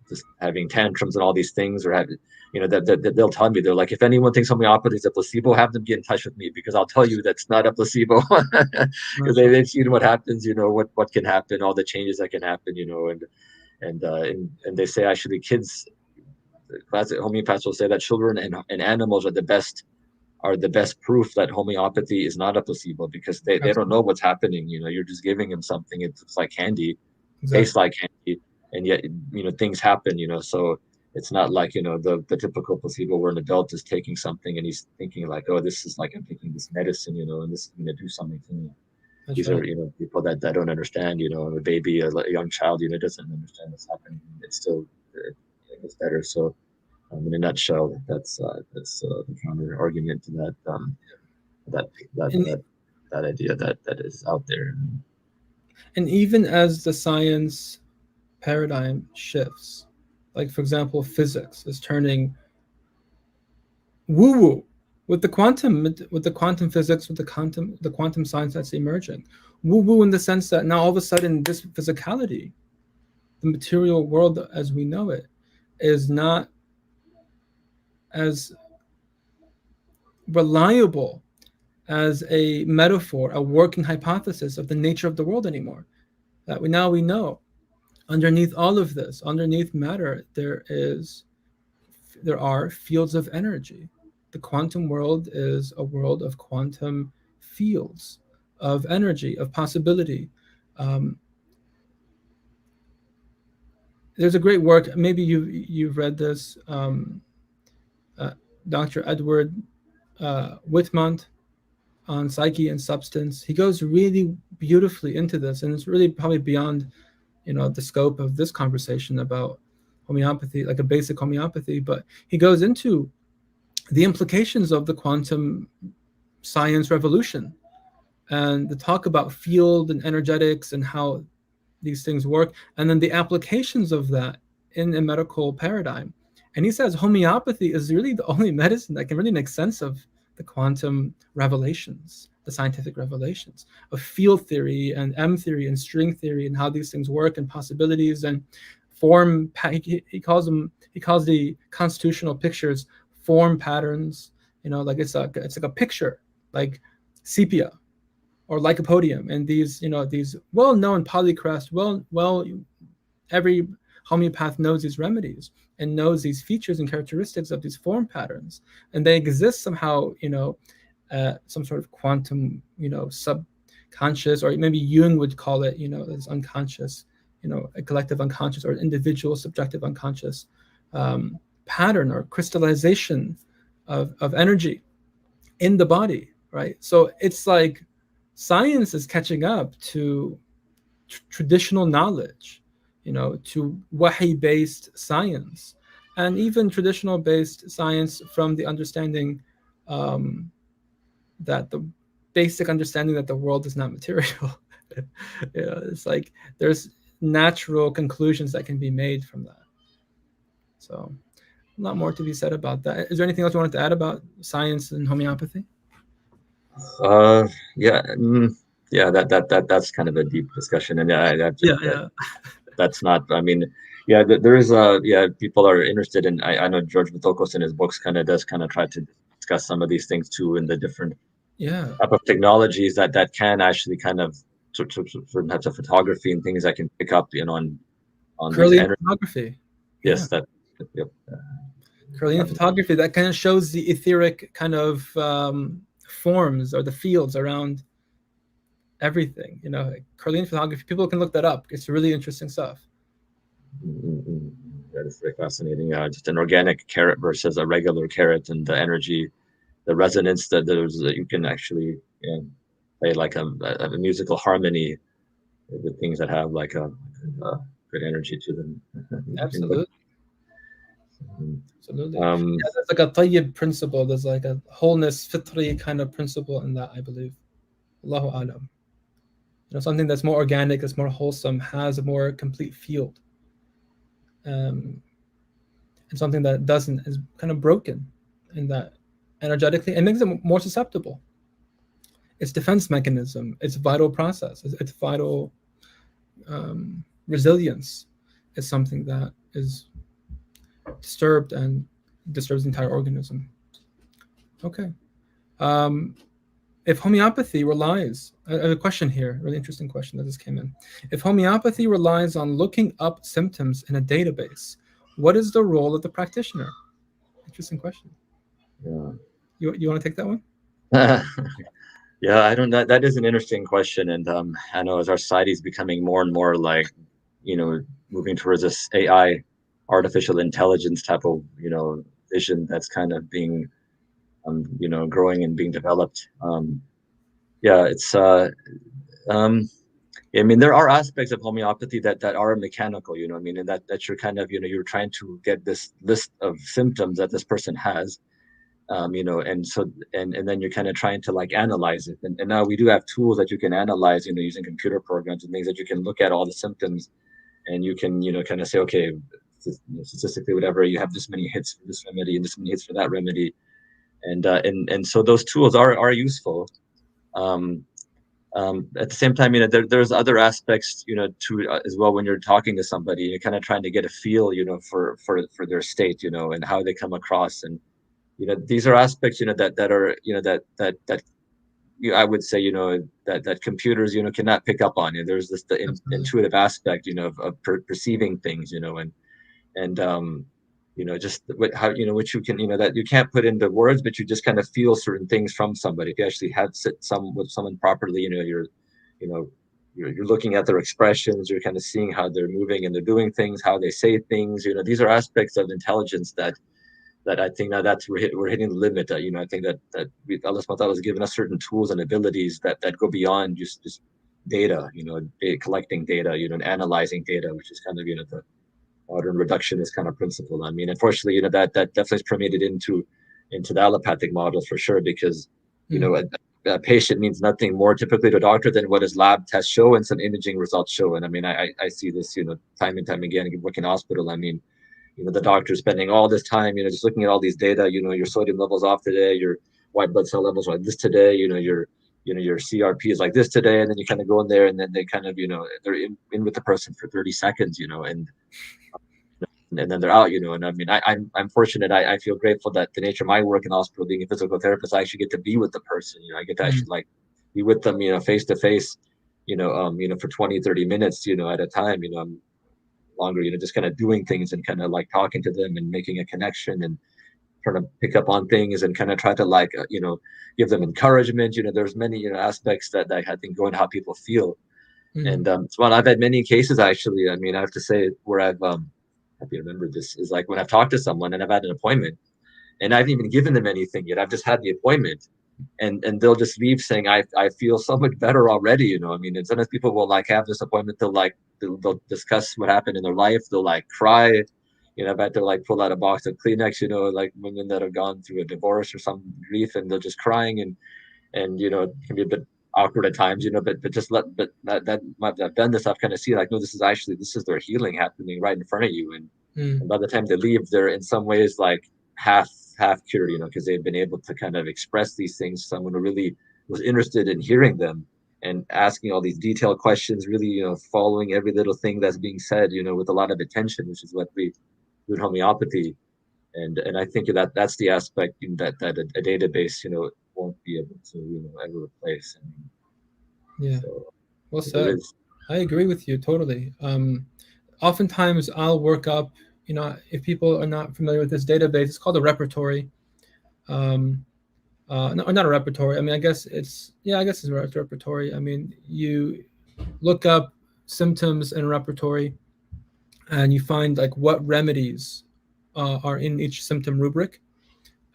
[SPEAKER 2] just having tantrums and all these things, or having that they'll tell me, they're like, if anyone thinks homeopathy is a placebo, have them get in touch with me, because I'll tell you that's not a placebo. Because they've seen what happens, what can happen, all the changes that can happen, and they say actually kids, classic homeopaths will say that children and animals are the best proof that homeopathy is not a placebo, because they don't know what's happening. You're just giving them something. It looks like candy, tastes like candy, and yet things happen. So it's not like the typical placebo where an adult is taking something and he's thinking like, oh, this is like I'm taking this medicine, and this is going to do something to me. These are people that don't understand. A baby, a young child, doesn't understand what's happening. It's still it's better. So in a nutshell, that's the counter argument to that idea that is out there.
[SPEAKER 1] And even as the science paradigm shifts, like for example, physics is turning woo-woo with the quantum physics, with the quantum science that's emerging. Woo-woo in the sense that now all of a sudden this physicality, the material world as we know it, is not as reliable as a metaphor, a working hypothesis of the nature of the world anymore. That we know underneath all of this, underneath matter, there are fields of energy. The quantum world is a world of quantum fields of energy, of possibility. There's a great work, maybe you've read this, Dr. Edward Whitmont, on psyche and substance. He goes really beautifully into this, and it's really probably beyond the scope of this conversation about homeopathy, like a basic homeopathy, but he goes into the implications of the quantum science revolution and the talk about field and energetics and how these things work, and then the applications of that in a medical paradigm. And he says homeopathy is really the only medicine that can really make sense of the quantum revelations, the scientific revelations of field theory and M theory and string theory and how these things work and possibilities and form. He calls the constitutional pictures form patterns. Like it's like a picture, like sepia or lycopodium, and these well-known polycrest. Well, every homeopath knows these remedies and knows these features and characteristics of these form patterns, and they exist somehow, some sort of quantum, subconscious, or maybe Jung would call it, as unconscious, a collective unconscious or individual subjective unconscious pattern or crystallization of energy in the body, right? So it's like science is catching up to traditional knowledge, to wahi-based science, and even traditional-based science from the understanding that the basic understanding that the world is not material. It's like there's natural conclusions that can be made from that. So a lot more to be said about that. Is there anything else you wanted to add about science and homeopathy?
[SPEAKER 2] That's kind of a deep discussion, and
[SPEAKER 1] Yeah.
[SPEAKER 2] That's not. I mean, there is people are interested in. I know George Vitokos in his books kind of try to discuss some of these things too, in the different type of technologies that can actually kind of certain types of photography and things that can pick up, on
[SPEAKER 1] Kirlian photography.
[SPEAKER 2] Yes, that. Yep.
[SPEAKER 1] Kirlian photography that kind of shows the etheric kind of forms or the fields around everything. Kirlian photography. People can look that up. It's really interesting stuff.
[SPEAKER 2] That is very fascinating. Just an organic carrot versus a regular carrot, and the energy, the resonance that you can actually play like a musical harmony with things that have like a good energy to them.
[SPEAKER 1] Absolutely. Absolutely.
[SPEAKER 2] Um,
[SPEAKER 1] Yeah, there's like a tayyib principle. There's like a wholeness, fitri kind of principle in that, I believe. Allahu alam. Something that's more organic, that's more wholesome, has a more complete field. And something that doesn't is kind of broken in that energetically. It makes it more susceptible. Its defense mechanism, its vital process, its vital resilience is something that is disturbed and disturbs the entire organism. Okay. If homeopathy relies, a question here, really interesting question that just came in. If homeopathy relies on looking up symptoms in a database, what is the role of the practitioner? Interesting question.
[SPEAKER 2] Yeah.
[SPEAKER 1] You want to take that one?
[SPEAKER 2] Yeah, I don't. That is an interesting question, and I know as our society is becoming more and more like, moving towards this AI, artificial intelligence type of vision that's kind of being, growing and being developed. Yeah, it's. I mean, there are aspects of homeopathy that are mechanical. I mean, and that you're kind of you're trying to get this list of symptoms that this person has. And so and then you're kind of trying to like analyze it. And now we do have tools that you can analyze, using computer programs and things that you can look at all the symptoms, and you can, kind of say, okay, statistically, whatever, you have this many hits for this remedy and this many hits for that remedy, and so those tools are useful. At the same time, there's other aspects, to as well when you're talking to somebody, you're kind of trying to get a feel, for their state, and how they come across. And these are aspects, that are, that I would say, that computers, cannot pick up on. There's this intuitive aspect, of perceiving things, and just how, which you can, that you can't put into words, but you just kind of feel certain things from somebody. If you actually have sit with someone properly, you're looking at their expressions, you're kind of seeing how they're moving and they're doing things, how they say things. These are aspects of intelligence that I think now that's we're hitting the limit. I think that Allah subhanahu wa ta'ala has given us certain tools and abilities that go beyond just data, collecting data, and analyzing data, which is kind of the modern reductionist kind of principle. I mean, unfortunately, that definitely is permeated into the allopathic models for sure, because a patient means nothing more typically to a doctor than what his lab tests show and some imaging results show. And I mean, I see this, time and time again, working in hospital. I mean, the doctor spending all this time, just looking at all these data, your sodium levels off today, your white blood cell levels like this today, your CRP is like this today. And then you kind of go in there and then they kind of, they're in with the person for 30 seconds, and then they're out, and I mean, I'm fortunate. I feel grateful that the nature of my work in the hospital, being a physical therapist, I actually get to be with the person. I get to actually like be with them, face to face, for 20, 30 minutes, at a time, I'm longer, just kind of doing things and kind of like talking to them and making a connection and trying to pick up on things and kind of try to like, give them encouragement. There's many, aspects that I think go into how people feel. And so I've had many cases actually. I mean, I have to say where I've hope you remember this, is like when I've talked to someone and I've had an appointment and I haven't even given them anything yet. I've just had the appointment and they'll just leave saying, I feel so much better already. I mean, and sometimes people will like have this appointment. They'll discuss what happened in their life. They'll like cry. I've had to like pull out a box of Kleenex, like women that have gone through a divorce or some grief, and they're just crying and it can be a bit awkward at times, but just that I've done this, I've kind of seen like, no, this is their healing happening right in front of you. And by the time they leave, they're in some ways like half cured, because they've been able to kind of express these things to someone who really was interested in hearing them and asking all these detailed questions, really, following every little thing that's being said, with a lot of attention, which is what we do in homeopathy. And I think that's the aspect that a database, won't be able to, ever replace.
[SPEAKER 1] Yeah.
[SPEAKER 2] So,
[SPEAKER 1] Well said. I agree with you totally. Oftentimes I'll work up, if people are not familiar with this database, it's called a repertory. No, not a repertory. I mean, I guess it's a repertory. I mean, you look up symptoms in a repertory, and you find like what remedies are in each symptom rubric,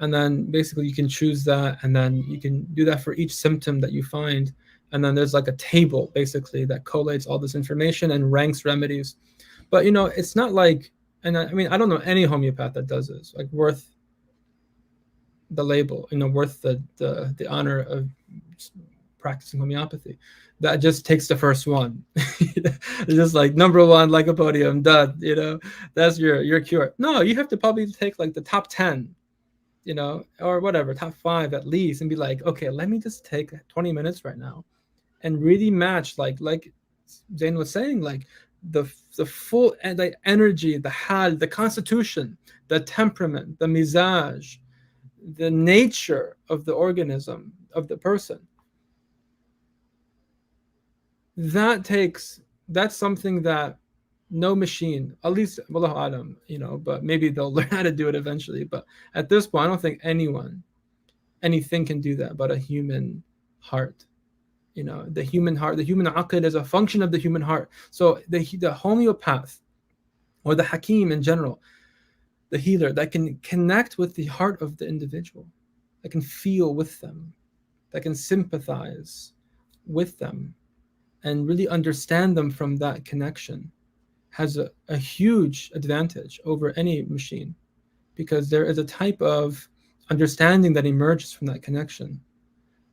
[SPEAKER 1] and then basically you can choose that, and then you can do that for each symptom that you find, and then there's like a table basically that collates all this information and ranks remedies. But it's not like, and I mean, I don't know any homeopath that does this, like worth the label, worth the honor of practicing homeopathy, that just takes the first one. It's just like number one, like a podium, done. That's your cure. No, you have to probably take like the top 10, or whatever, top 5 at least, and be like, okay, let me just take 20 minutes right now and really match, like Zain was saying, like the full the energy, the hal, the constitution, the temperament, the mizaj, the nature of the organism of the person. That's something that no machine, at least Wallahu alam, but maybe they'll learn how to do it eventually. But at this point, I don't think anything can do that but a human heart. The human heart, the human aql is a function of the human heart. So the homeopath, or the hakim in general, the healer that can connect with the heart of the individual, that can feel with them, that can sympathize with them, and really understand them from that connection, has a huge advantage over any machine, because there is a type of understanding that emerges from that connection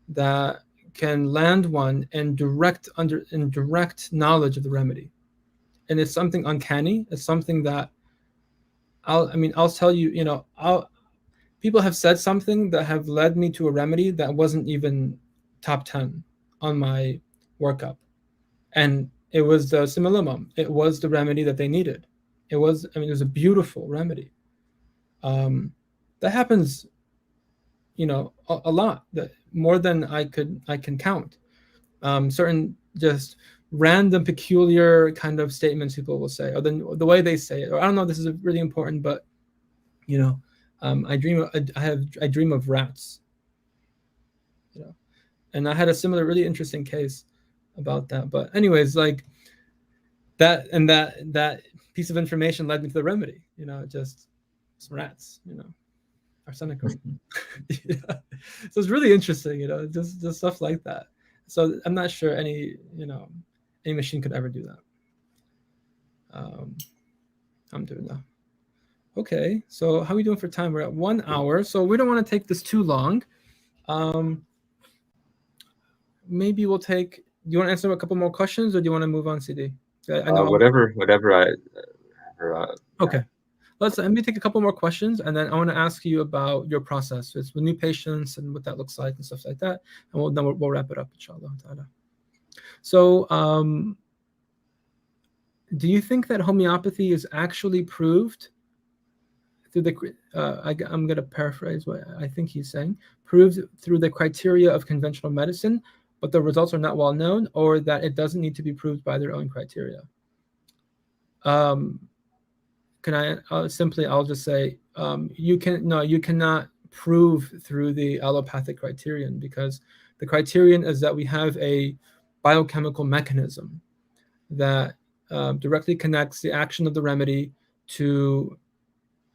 [SPEAKER 1] that can land one in direct knowledge of the remedy. And it's something uncanny. It's something that I'll tell you, people have said something that have led me to a remedy that wasn't even top 10 on my workup. And it was the similimum. It was the remedy that they needed. It was a beautiful remedy. That happens, a lot, that more than I can count. Certain just random peculiar kind of statements people will say, or the way they say it, or I don't know, this is really important, but I dream of rats, and I had a similar really interesting case about that. But anyways, like that, and that piece of information led me to the remedy, just some rats, arsenical. Yeah. So it's really interesting, just stuff like that. So I'm not sure any machine could ever do that. I'm doing that. Okay, so how are we doing for time? We're at 1 hour, so we don't want to take this too long. Maybe we'll take. Do you want to answer a couple more questions, or do you want to move on, CD?
[SPEAKER 2] I know whatever.
[SPEAKER 1] Okay. Let me take a couple more questions, and then I want to ask you about your process. It's with new patients and what that looks like and stuff like that, and we'll wrap it up, inshallah ta'ala. So, do you think that homeopathy is actually proved through the? I'm going to paraphrase what I think he's saying. Proved through the criteria of conventional medicine, but the results are not well known, or that it doesn't need to be proved by their own criteria. Can I I'll just say you cannot prove through the allopathic criterion, because the criterion is that we have a biochemical mechanism that directly connects the action of the remedy to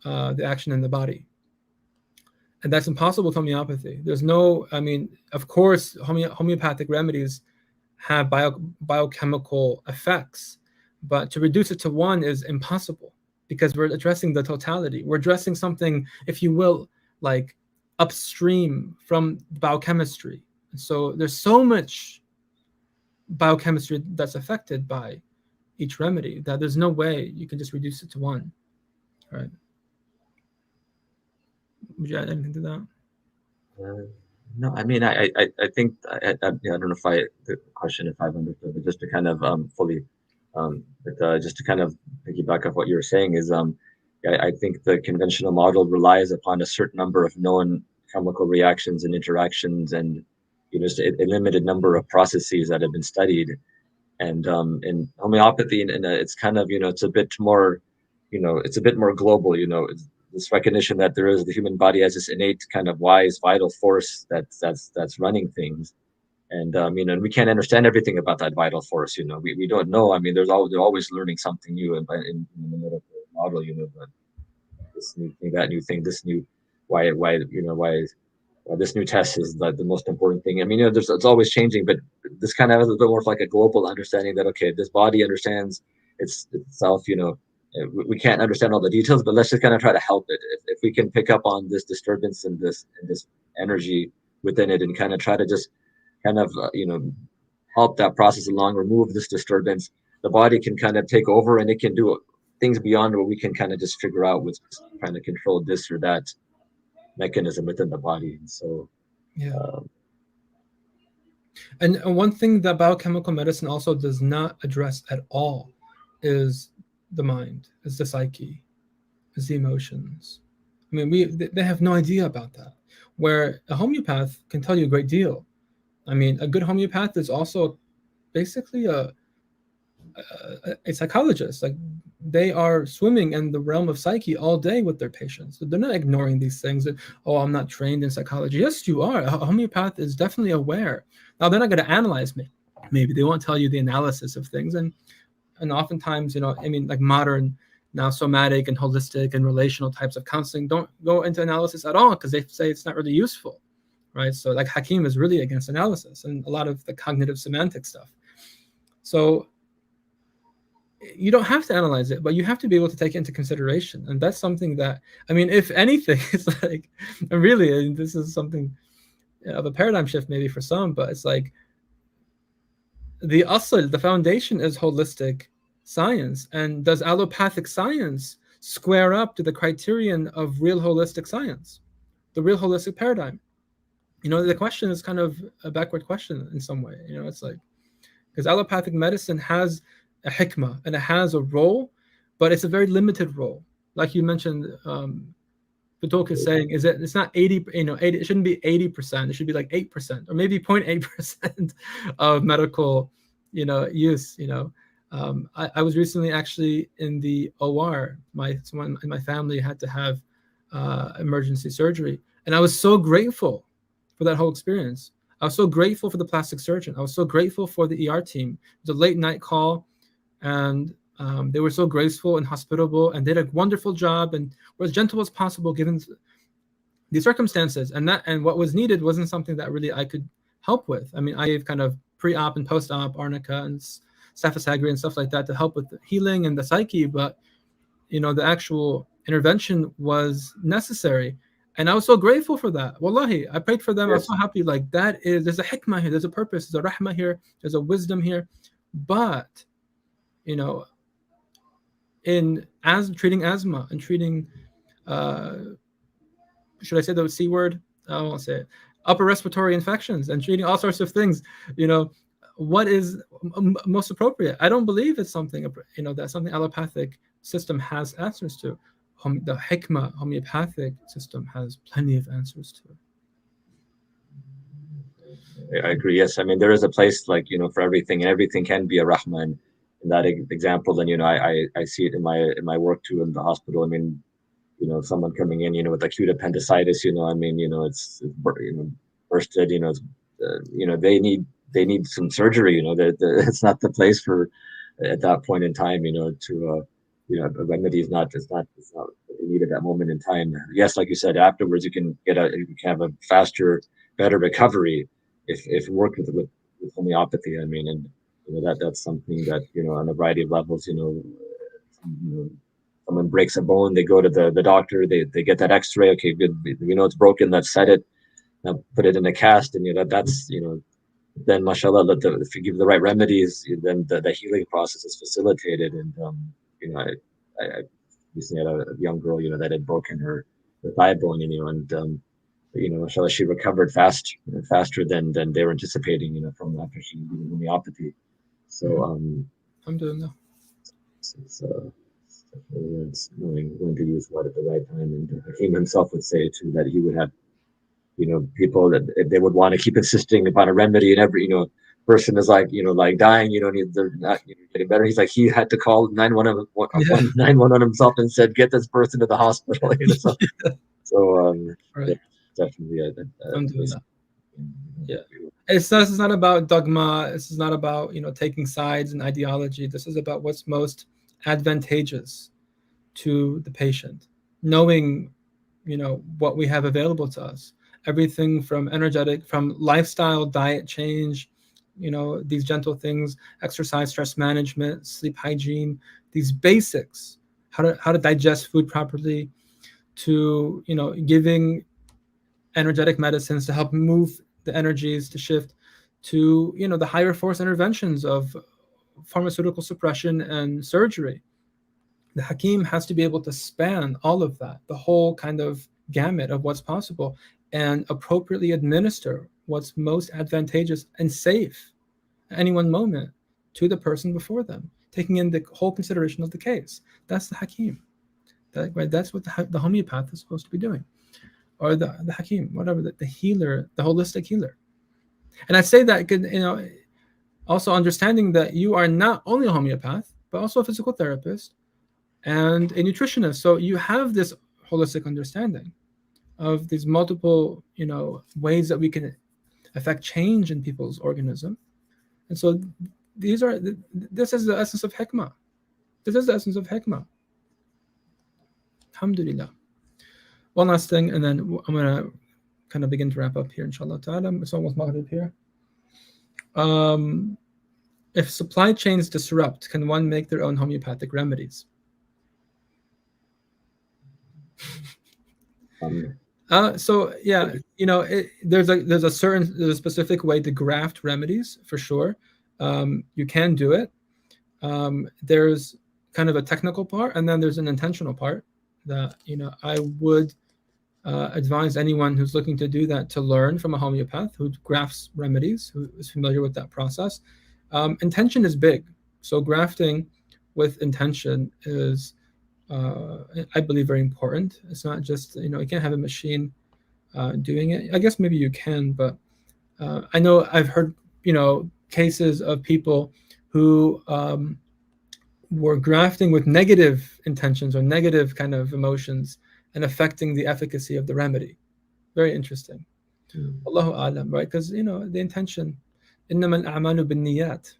[SPEAKER 1] the action in the body. And that's impossible with homeopathy. There's no, of course, homeopathic remedies have biochemical effects, but to reduce it to one is impossible, because we're addressing the totality. We're addressing something, if you will, like upstream from biochemistry. So there's so much biochemistry that's affected by each remedy that there's no way you can just reduce it to one. All right. Would you add anything to that?
[SPEAKER 2] No, I think I don't know if the question, if I've understood, but just to kind of fully, just to kind of piggyback off what you were saying is, I think the conventional model relies upon a certain number of known chemical reactions and interactions, and just a limited number of processes that have been studied. And in homeopathy, and it's kind of it's a bit more, it's a bit more global. This recognition that there is the human body as this innate kind of wise vital force that's running things, And and we can't understand everything about that vital force. We don't know. I mean, they're always learning something new in the medical model. But this new thing, that new thing, this new why this new test is the most important thing. I mean, it's always changing, but this kind of has a bit more of like a global understanding that, okay, this body understands itself. We can't understand all the details, but let's just kind of try to help it. If we can pick up on this disturbance and this energy within it, and kind of try to just kind of help that process along, remove this disturbance, the body can kind of take over, and it can do things beyond what we can kind of just figure out with trying to control this or that mechanism within the body. So
[SPEAKER 1] yeah. And one thing that biochemical medicine also does not address at all is the mind, is the psyche, is the emotions. I mean, they have no idea about that. Where a homeopath can tell you a great deal. I mean, a good homeopath is also basically a psychologist. Like, they are swimming in the realm of psyche all day with their patients. So they're not ignoring these things. That, oh, I'm not trained in psychology. Yes, you are. A homeopath is definitely aware. Now, they're not going to analyze me. Maybe they won't tell you the analysis of things. And oftentimes, I mean, like modern now somatic and holistic and relational types of counseling don't go into analysis at all, because they say it's not really useful, right? So like Hakim is really against analysis and a lot of the cognitive semantic stuff. So you don't have to analyze it, but you have to be able to take it into consideration. And that's something that, I mean, if anything, it's like, really, and this is something of a paradigm shift maybe for some, but it's like the asl, the foundation is holistic science. And does allopathic science square up to the criterion of real holistic science, the real holistic paradigm? The question is kind of a backward question in some way. It's like, because allopathic medicine has a hikmah and it has a role, but it's a very limited role. Like you mentioned, the talk is saying is that it's not 80, 80, it shouldn't be 80%. It should be like 8% or maybe 0.8% of medical, use. I was recently actually in the OR. Someone in my family had to have emergency surgery, and I was so grateful for that whole experience. I was so grateful for the plastic surgeon. I was so grateful for the ER team. It was a late night call, and they were so graceful and hospitable, and did a wonderful job, and were as gentle as possible given the circumstances. And what was needed wasn't something that really I could help with. I mean, I gave kind of pre-op and post-op arnica and staphysagria and stuff like that to help with the healing and the psyche, but the actual intervention was necessary. And I was so grateful for that. Wallahi, I prayed for them. Yes. I was so happy. Like, there's a hikmah here. There's a purpose. There's a rahmah here. There's a wisdom here. But, in treating asthma and treating, should I say the C word? I won't say it. Upper respiratory infections and treating all sorts of things, what is most appropriate? I don't believe it's something, that's something allopathic system has answers to. The hikmah homeopathic system has plenty of answers to
[SPEAKER 2] it. I agree. Yes, I mean, there is a place like for everything, and everything can be a rahman. In that example, then I see it in my work too in the hospital. I mean, someone coming in with acute appendicitis, I mean, it's bursted, they need some surgery. It's not the place for at that point in time, to a remedy is not what you need at that moment in time. Yes, like you said, afterwards you can have a faster, better recovery if you work with homeopathy. I mean, and that's something that on a variety of levels. Someone breaks a bone, they go to the doctor, they get that X-ray. Okay, good, we know it's broken. Let's set it, now put it in a cast, and that's then mashallah, if you give the right remedies, then the healing process is facilitated. And I recently had a young girl that had broken her thigh bone, and mashallah, she recovered faster than they were anticipating, from after she did homeopathy. So
[SPEAKER 1] I'm doing that.
[SPEAKER 2] It's knowing when to use what at the right time. And Hakim himself would say too that he would have people that they would want to keep insisting upon a remedy, and every person is like dying, they're not getting better. He's like, he had to call 911 himself and said, get this person to the hospital. So
[SPEAKER 1] right.
[SPEAKER 2] yeah, definitely
[SPEAKER 1] I'm doing that. Yeah. It's not about dogma. This is not about, taking sides and ideology. This is about what's most advantageous to the patient, knowing, what we have available to us. Everything from from lifestyle, diet change, these gentle things, exercise, stress management, sleep hygiene, these basics, how to digest food properly, to, giving energetic medicines to help move the energies to shift, to, the higher force interventions of pharmaceutical suppression and surgery. The Hakim has to be able to span all of that, the whole kind of gamut of what's possible, and appropriately administer what's most advantageous and safe at any one moment to the person before them, taking in the whole consideration of the case. That's the Hakim. That's what the homeopath is supposed to be doing, or the Hakim, whatever, the healer, the holistic healer. And I say that, also understanding that you are not only a homeopath, but also a physical therapist and a nutritionist. So you have this holistic understanding of these multiple, ways that we can affect change in people's organism. And so this is the essence of hikmah. This is the essence of hikmah. Alhamdulillah. One last thing, and then I'm going to kind of begin to wrap up here, inshallah ta'ala. It's almost Maghrib here. If supply chains disrupt, can one make their own homeopathic remedies? So yeah, there's a specific way to graft remedies for sure. You can do it. There's kind of a technical part, and then there's an intentional part that I would advise anyone who's looking to do that to learn from a homeopath who grafts remedies, who is familiar with that process. Intention is big, so grafting with intention is, I believe, very important. It's not just, you can't have a machine doing it. I guess maybe you can, but I know I've heard, cases of people who were grafting with negative intentions or negative kind of emotions and affecting the efficacy of the remedy. Very interesting. Allahu Alam, right? Because, the intention, إِنَّمَا الْأَعْمَالُ بِالنِّيَّاتِ.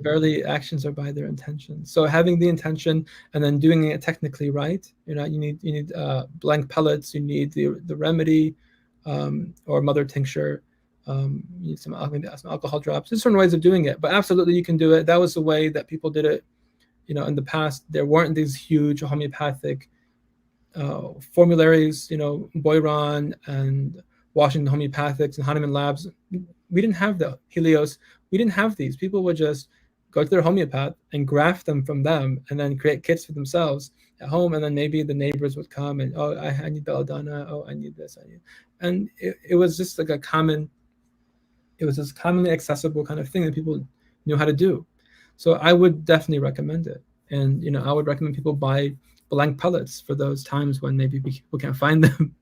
[SPEAKER 1] Barely actions are by their intention. So having the intention and then doing it technically right, you need blank pellets, you need the remedy, or mother tincture, you need some alcohol drops. There's different ways of doing it, but absolutely you can do it. That was the way that people did it, in the past. There weren't these huge homeopathic formularies, Boiron and Washington Homeopathics and Hahnemann Labs. We didn't have the Helios. We didn't have these. People would just go to their homeopath and graft them from them, and then create kits for themselves at home. And then maybe the neighbors would come and, oh, I need belladonna. Oh, I need this. And it was just like it was this commonly accessible kind of thing that people knew how to do. So I would definitely recommend it. And, I would recommend people buy blank pellets for those times when maybe people can't find them.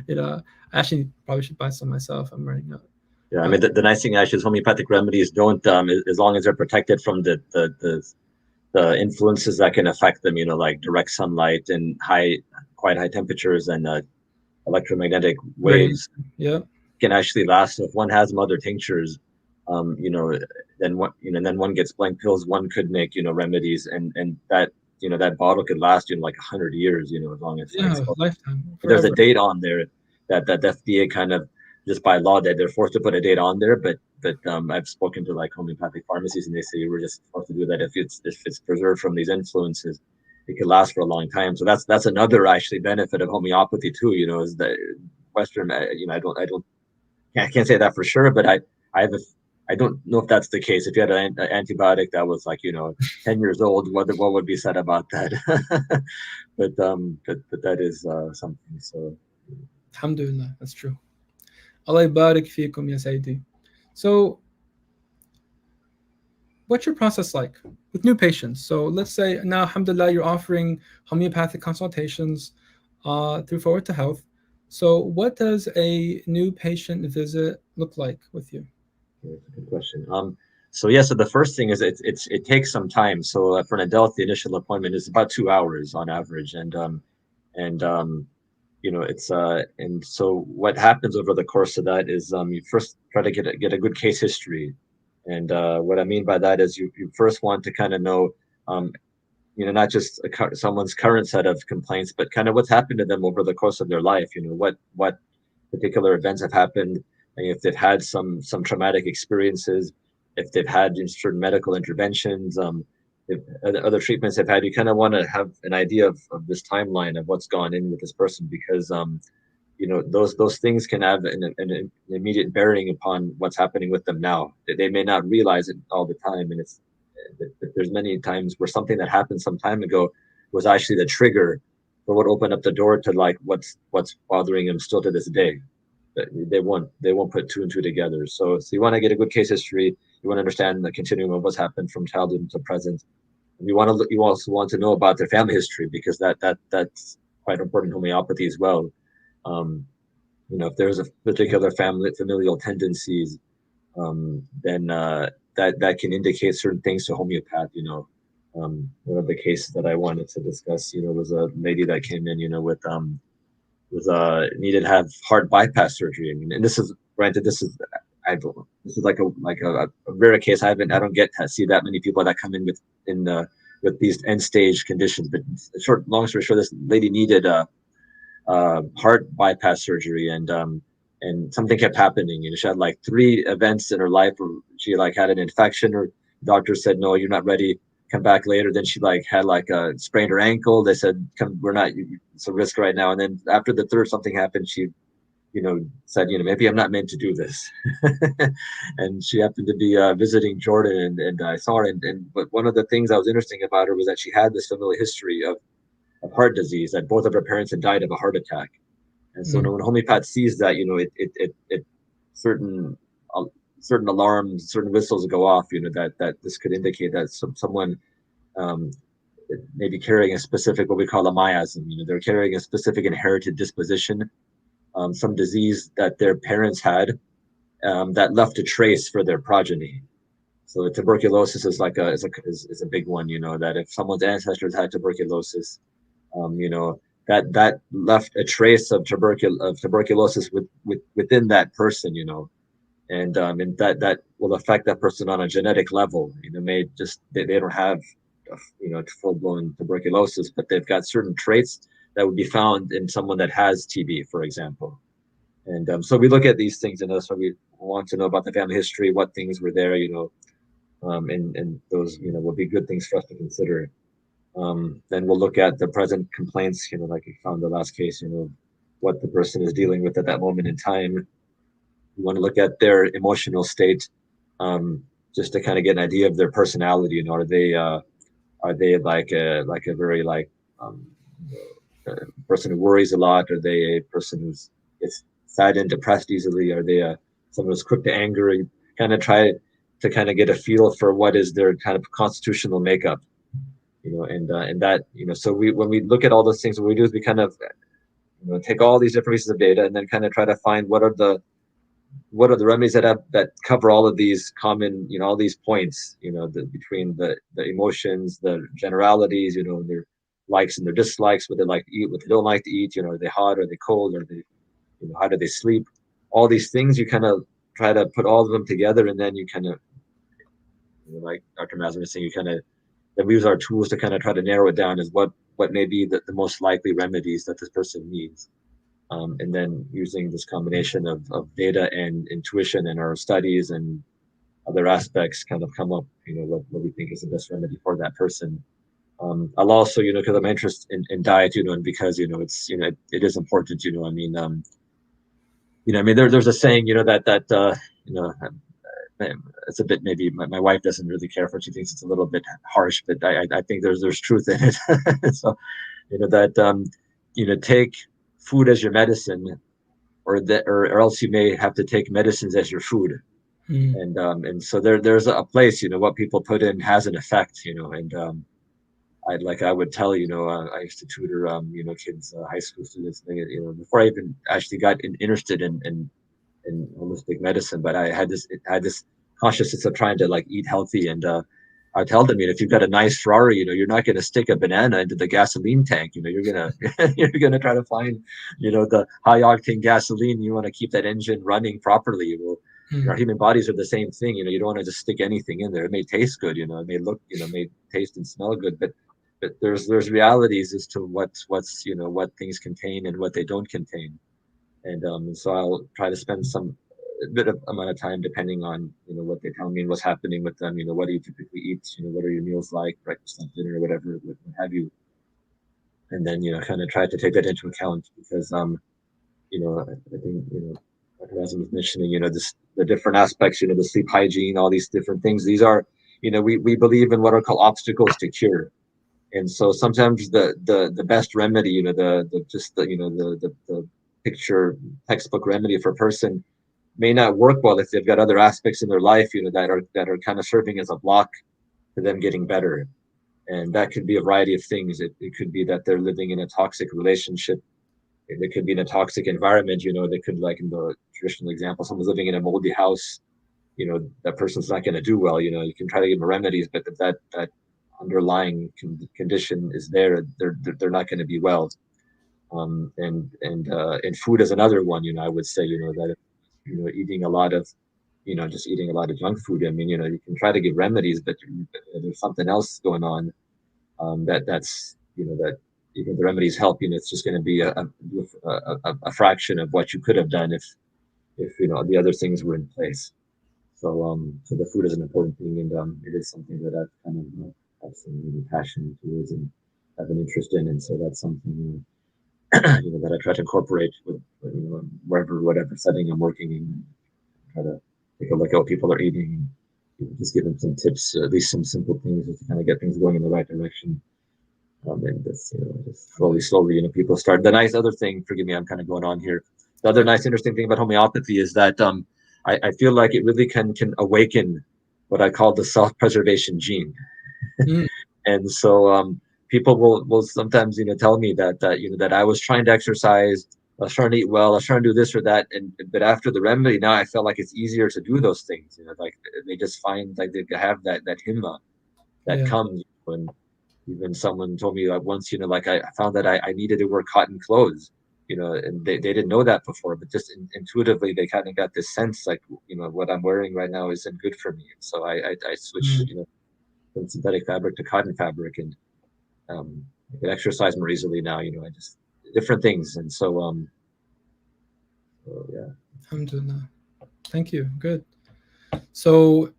[SPEAKER 1] I actually probably should buy some myself. I'm running out.
[SPEAKER 2] Yeah, I mean, the nice thing actually is homeopathic remedies don't, as long as they're protected from the influences that can affect them, like direct sunlight and quite high temperatures and electromagnetic waves, can actually last. So if one has mother tinctures, then one gets blank pills, one could make, remedies, and that, that bottle could last you like 100 years, as long as
[SPEAKER 1] lifetime.
[SPEAKER 2] There's a date on there that FDA kind of, just by law, that they're forced to put a date on there. But I've spoken to like homeopathic pharmacies, and they say we're just supposed to do that if it's preserved from these influences, it could last for a long time. So that's another actually benefit of homeopathy too. Is that Western. I can't say that for sure, but I don't know if that's the case. If you had an antibiotic that was like 10 years old, what would be said about that? but that is something. So,
[SPEAKER 1] Alhamdulillah, that's true. Allah barik fikum ya Sayyidi. So, what's your process like with new patients? So let's say now, alhamdulillah, you're offering homeopathic consultations through Forward to Health. So what does a new patient visit look like with you?
[SPEAKER 2] That's a good question. So the first thing is it takes some time. So for an adult, the initial appointment is about 2 hours on average, and it's and so what happens over the course of that is you first try to get a good case history. And what I mean by that is you first want to kind of know, um, not just someone's current set of complaints, but kind of what's happened to them over the course of their life. What particular events have happened, and if they've had some traumatic experiences, if they've had certain medical interventions, if other treatments they've had. You kind of want to have an idea of this timeline of what's gone in with this person, because those things can have an immediate bearing upon what's happening with them now. They may not realize it all the time, and there's many times where something that happened some time ago was actually the trigger for what opened up the door to like what's bothering them still to this day. But they won't put two and two together. So you want to get a good case history. You want to understand the continuum of what's happened from childhood to present. You also want to know about their family history, because that's quite important in homeopathy as well. If there's a particular familial tendencies, then that can indicate certain things to homeopath. One of the cases that I wanted to discuss, was a lady that came in, with needed to have heart bypass surgery. I mean, and this is granted, this is like a rare case. I don't get to see that many people that come in with these end stage conditions. But long story short, this lady needed heart bypass surgery, and something kept happening. She had like 3 events in her life where she like had an infection, or doctor said, no, you're not ready, come back later. Then she like had like sprained her ankle. They said, come, we're not, it's a risk right now. And then after the 3rd, something happened. She said, maybe I'm not meant to do this. And she happened to be visiting Jordan, and I saw her, but one of the things that was interesting about her was that she had this familial history of heart disease, that both of her parents had died of a heart attack. And so when homeopath sees that, it certain certain alarms, certain whistles go off, that this could indicate that someone may be carrying a specific, what we call a miasm. They're carrying a specific inherited disposition, some disease that their parents had, that left a trace for their progeny. So tuberculosis is is a big one. That if someone's ancestors had tuberculosis, that left a trace of tuberculosis within that person, and that will affect that person on a genetic level. May just they don't have full blown tuberculosis, but they've got certain traits that would be found in someone that has TB, for example. And so we look at these things, and so we want to know about the family history, what things were there, and those will be good things for us to consider. Then we'll look at the present complaints, like we found the last case, what the person is dealing with at that moment in time. We want to look at their emotional state, just to kind of get an idea of their personality. Are they like a very person who worries a lot? Are they a person who's sad and depressed easily? Are they someone who's quick to anger? You kind of try to kind of get a feel for what is their kind of constitutional makeup. And that, so when we look at all those things, what we do is we kind of, take all these different pieces of data, and then kind of try to find what are the remedies that cover all of these common, all these points, between the emotions, the generalities, their likes and their dislikes, what they like to eat, what they don't like to eat, are they hot, are they cold, are they, how do they sleep? All these things, you kind of try to put all of them together, and then you kind of, like Dr. Mazen was saying, you kind of, that we use our tools to kind of try to narrow it down as what may be the most likely remedies that this person needs. And then using this combination of data and intuition and our studies and other aspects, kind of come up, what we think is the best remedy for that person. I'll also, because I'm interested in diet, and because, it's, it is important, there's a saying, it's a bit, maybe my wife doesn't really care for it. She thinks it's a little bit harsh, but I think there's truth in it. So, take food as your medicine, or else you may have to take medicines as your food. And so there's a place, what people put in has an effect, and I would tell, I used to tutor, kids, high school students, before I even actually got interested in holistic medicine, but I had this consciousness of trying to eat healthy, and I tell them, if you've got a nice Ferrari, you're not going to stick a banana into the gasoline tank. You're gonna you're gonna try to find, the high octane gasoline. You want to keep that engine running properly. Well, our human bodies are the same thing. You don't want to just stick anything in there. It may taste good. It may look, may taste and smell good, but there's realities as to what's what things contain and what they don't contain. And so I'll try to spend a bit of amount of time depending on what they tell me and what's happening with them. What do you typically eat? What are your meals like, breakfast, lunch, dinner, whatever, what have you? And then kind of try to take that into account because I think like Mazen was mentioning the different aspects, the sleep hygiene, all these different things. These are we believe in what are called obstacles to cure. And so sometimes the best remedy, the picture textbook remedy for a person may not work well if they've got other aspects in their life, that are kind of serving as a block to them getting better. And that could be a variety of things. It could be that they're living in a toxic relationship. It could be in a toxic environment. They could, like in the traditional example, someone's living in a moldy house. That person's not going to do well. You can try to give them remedies, but if that underlying condition is there, they're not going to be well. And food is another one. I would say that eating a lot of just eating a lot of junk food. I mean, you can try to give remedies, but there's something else going on that's that even the remedies help. It's just going to be a fraction of what you could have done if the other things were in place. So the food is an important thing, and it is something that I've kind of have some really passion towards and have an interest in, and so that's something that I try to incorporate with whatever setting I'm working in. Try to take a look at what people are eating, and just give them some tips, at least some simple things, just to kind of get things going in the right direction. And just slowly, people start. The nice other thing, forgive me, I'm kind of going on here. The other nice, interesting thing about homeopathy is that I feel like it really can awaken what I call the self-preservation gene. And so people will sometimes tell me that I was trying to exercise, I was trying to eat well, I was trying to do this or that, but after the remedy, now I felt like it's easier to do those things. Like they just find like they have that himma that comes when even someone told me like once, like I found that I needed to wear cotton clothes, and they didn't know that before, but just intuitively they kind of got this sense like, what I'm wearing right now isn't good for me. And so I switched, from synthetic fabric to cotton fabric, and I can exercise more easily now. I just different things, and so yeah.
[SPEAKER 1] Alhamdulillah. Thank you. Good. So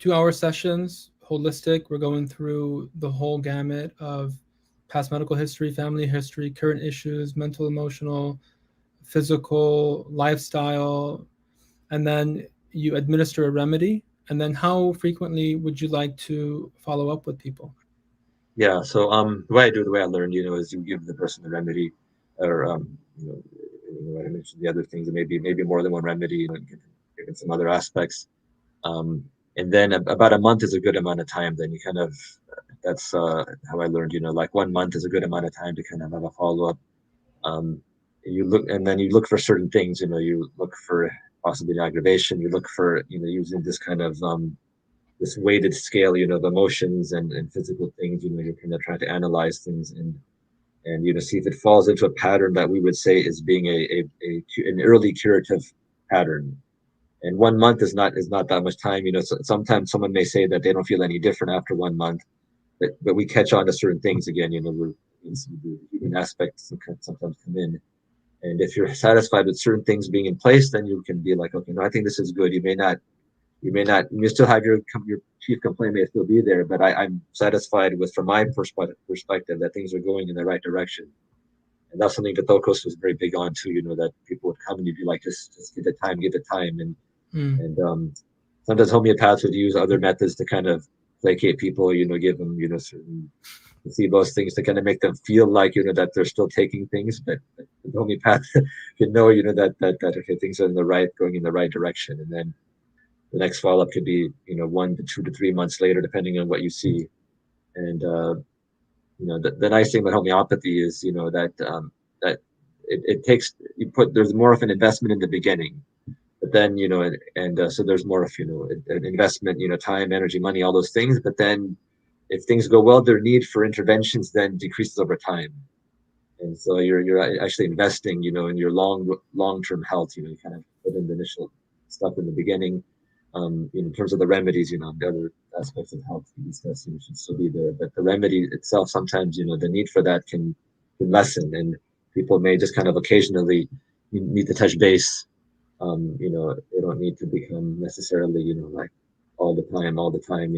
[SPEAKER 1] 2-hour sessions, holistic. We're going through the whole gamut of past medical history, family history, current issues, mental, emotional, physical, lifestyle, and then you administer a remedy. And then how frequently would you like to follow up with people?
[SPEAKER 2] Yeah, so the way I learned, is you give the person the remedy, or I mentioned the other things, and maybe more than one remedy, given some other aspects. And then about a month is a good amount of time. Then you kind of, that's how I learned, like 1 month is a good amount of time to kind of have a follow up. You look for certain things, you look for possibly an aggravation, you look for, using this kind of, this weighted scale, of emotions and physical things, you're kind of trying to analyze things and see if it falls into a pattern that we would say is being an early curative pattern. And 1 month is not that much time. Sometimes someone may say that they don't feel any different after 1 month, but we catch on to certain things again. The human aspects sometimes come in, and if you're satisfied with certain things being in place, then you can be like, okay, no, I think this is good. You may still have your chief complaint may still be there, but I'm satisfied with, from my perspective, that things are going in the right direction. And that's something that Tokos was very big on too, that people would come and you'd be like, just give it time. And sometimes homeopaths would use other methods to kind of placate people, give them, certain placebos, things to kind of make them feel like, that they're still taking things, but the homeopath can know, that okay, things are going in the right direction. And then the next follow-up could be, 1 to 2 to 3 months later, depending on what you see. And the nice thing about homeopathy is, that it takes, there's more of an investment in the beginning. But then, so there's more of, an investment, time, energy, money, all those things. But then if things go well, their need for interventions then decreases over time. And so you're actually investing, in your long-term health. You kind of put in the initial stuff in the beginning. In terms of the remedies, the other aspects of health we discuss, should still be there. But the remedy itself, sometimes, the need for that can lessen, and people may just kind of occasionally need to touch base. They don't need to become necessarily, like all the time,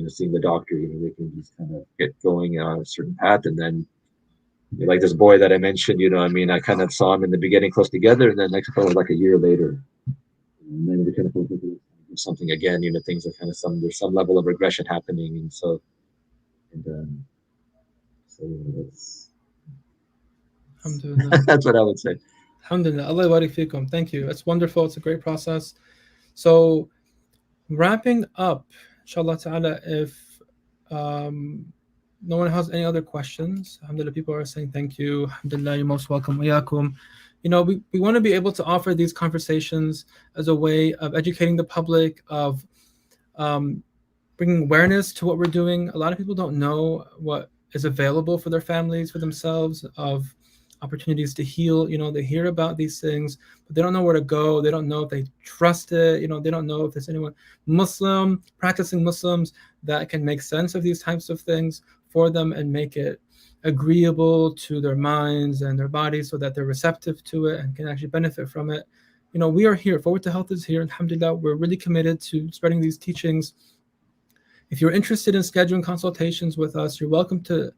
[SPEAKER 2] seeing the doctor. They can just kind of get going on a certain path, and then like this boy that I mentioned, I kind of saw him in the beginning close together, and then next was like a year later, and then we kind of do something again. Things are kind of there's some level of regression happening, and so that's
[SPEAKER 1] Alhamdulillah.
[SPEAKER 2] that's what I would say.
[SPEAKER 1] Alhamdulillah. Allah barik fikum. Thank you. It's wonderful. It's a great process. So, wrapping up, inshallah ta'ala, if no one has any other questions, alhamdulillah, people are saying thank you. Alhamdulillah, you're most welcome. Wayakum. We want to be able to offer these conversations as a way of educating the public, of bringing awareness to what we're doing. A lot of people don't know what is available for their families, for themselves, of opportunities to heal. They hear about these things, but they don't know where to go. They don't know if they trust it. They don't know if there's anyone practicing Muslims that can make sense of these types of things for them and make it agreeable to their minds and their bodies so that they're receptive to it and can actually benefit from it. We are here. Forward to Health is here. Alhamdulillah, we're really committed to spreading these teachings. If you're interested in scheduling consultations with us, you're welcome to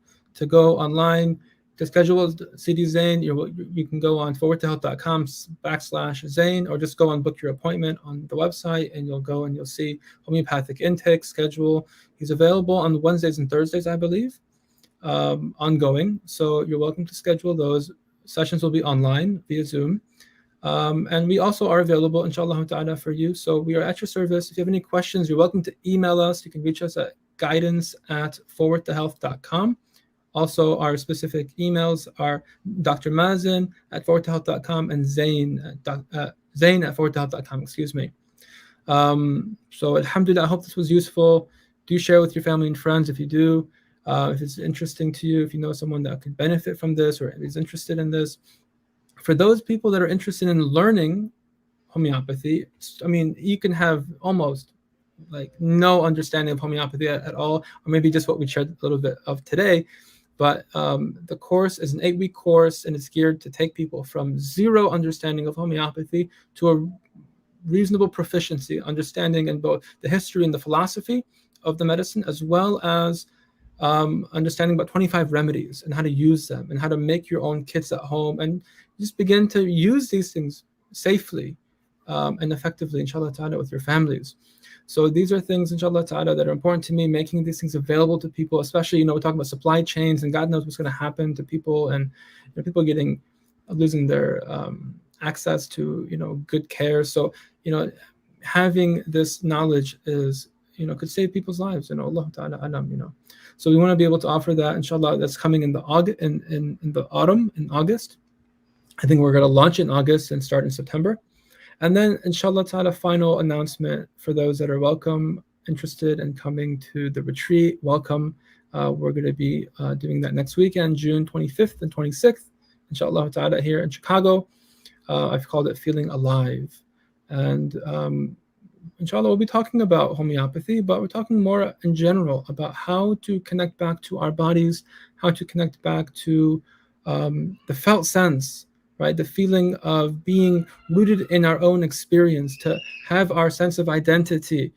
[SPEAKER 1] go online. To schedule CD Zain, you can go on forwardtohealth.com/Zain, or just go and book your appointment on the website, and you'll go and you'll see homeopathic intake schedule. He's available on Wednesdays and Thursdays, I believe, ongoing. So you're welcome to schedule those. Sessions will be online via Zoom. And we also are available, inshallah ta'ala, for you. So we are at your service. If you have any questions, you're welcome to email us. You can reach us at guidance@forwardtohealth.com. Also, our specific emails are Dr. Mazen at forwardtohealth.com and Zain at forwardtohealth.com, excuse me. So alhamdulillah, I hope this was useful. Do share with your family and friends if you do. If it's interesting to you, if you know someone that could benefit from this or is interested in this. For those people that are interested in learning homeopathy, you can have almost like no understanding of homeopathy at all, or maybe just what we shared a little bit of today. But the course is an 8-week course, and it's geared to take people from zero understanding of homeopathy to a reasonable proficiency, understanding in both the history and the philosophy of the medicine, as well as understanding about 25 remedies and how to use them and how to make your own kits at home and just begin to use these things safely and effectively, inshallah ta'ala, with your families. So these are things, inshallah ta'ala, that are important to me, making these things available to people, especially, we're talking about supply chains, and God knows what's going to happen to people, and people losing their access to, good care. So, having this knowledge is, could save people's lives, Allah ta'ala alam, So we want to be able to offer that, inshallah. That's coming in the autumn, in August. I think we're going to launch in August and start in September. And then, inshallah ta'ala, final announcement for those that are interested in coming to the retreat. Welcome. We're going to be doing that next weekend, June 25th and 26th, inshallah ta'ala, here in Chicago. I've called it Feeling Alive. And inshallah, we'll be talking about homeopathy, but we're talking more in general about how to connect back to our bodies, how to connect back to the felt sense, right? The feeling of being rooted in our own experience, to have our sense of identity,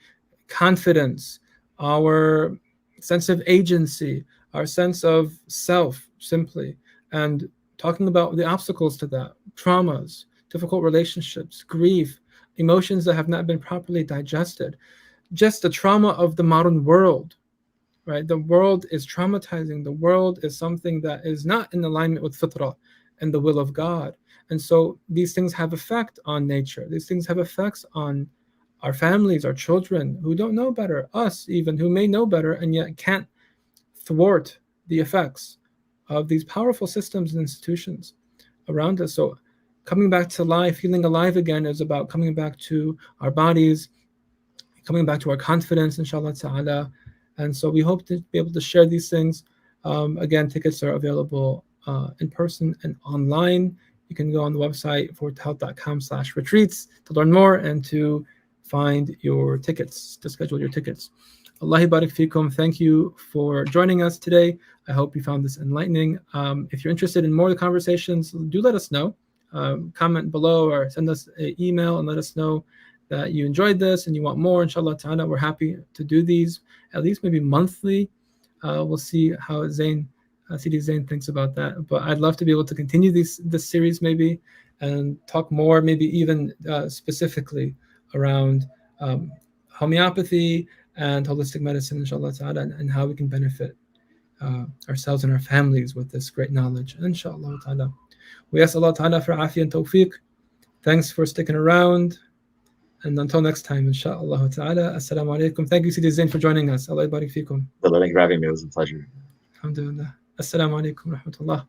[SPEAKER 1] confidence, our sense of agency, our sense of self, simply, and talking about the obstacles to that, traumas, difficult relationships, grief, emotions that have not been properly digested, just the trauma of the modern world, right? The world is traumatizing. The world is something that is not in alignment with fitrah and the will of God. And so these things have effect on nature. These things have effects on our families, our children who don't know better, us even, who may know better and yet can't thwart the effects of these powerful systems and institutions around us. So coming back to life, feeling alive again, is about coming back to our bodies, coming back to our confidence, inshallah ta'ala. And so we hope to be able to share these things. Again, tickets are available in person and online. You can go on the website forthealth.com/retreats to learn more and to find your tickets, to schedule your tickets. Allahi barik fikum. Thank you for joining us today. I hope you found this enlightening. If you're interested in more of the conversations, do let us know. Comment below or send us an email and let us know that you enjoyed this and you want more. Inshallah ta'ala, we're happy to do these at least maybe monthly. We'll see how Sidi Zain thinks about that. But I'd love to be able to continue this series maybe and talk more, maybe even specifically around homeopathy and holistic medicine, inshallah ta'ala, and how we can benefit ourselves and our families with this great knowledge, inshallah ta'ala. We ask Allah ta'ala for afiyah and tawfiq. Thanks for sticking around. And until next time, inshallah ta'ala, assalamu alaikum. Thank you, Sidi Zain, for joining us. Allah barik fikum.
[SPEAKER 2] Thank you for having me. It was a pleasure.
[SPEAKER 1] Alhamdulillah. Assalamu alaikum wa rahmatullah.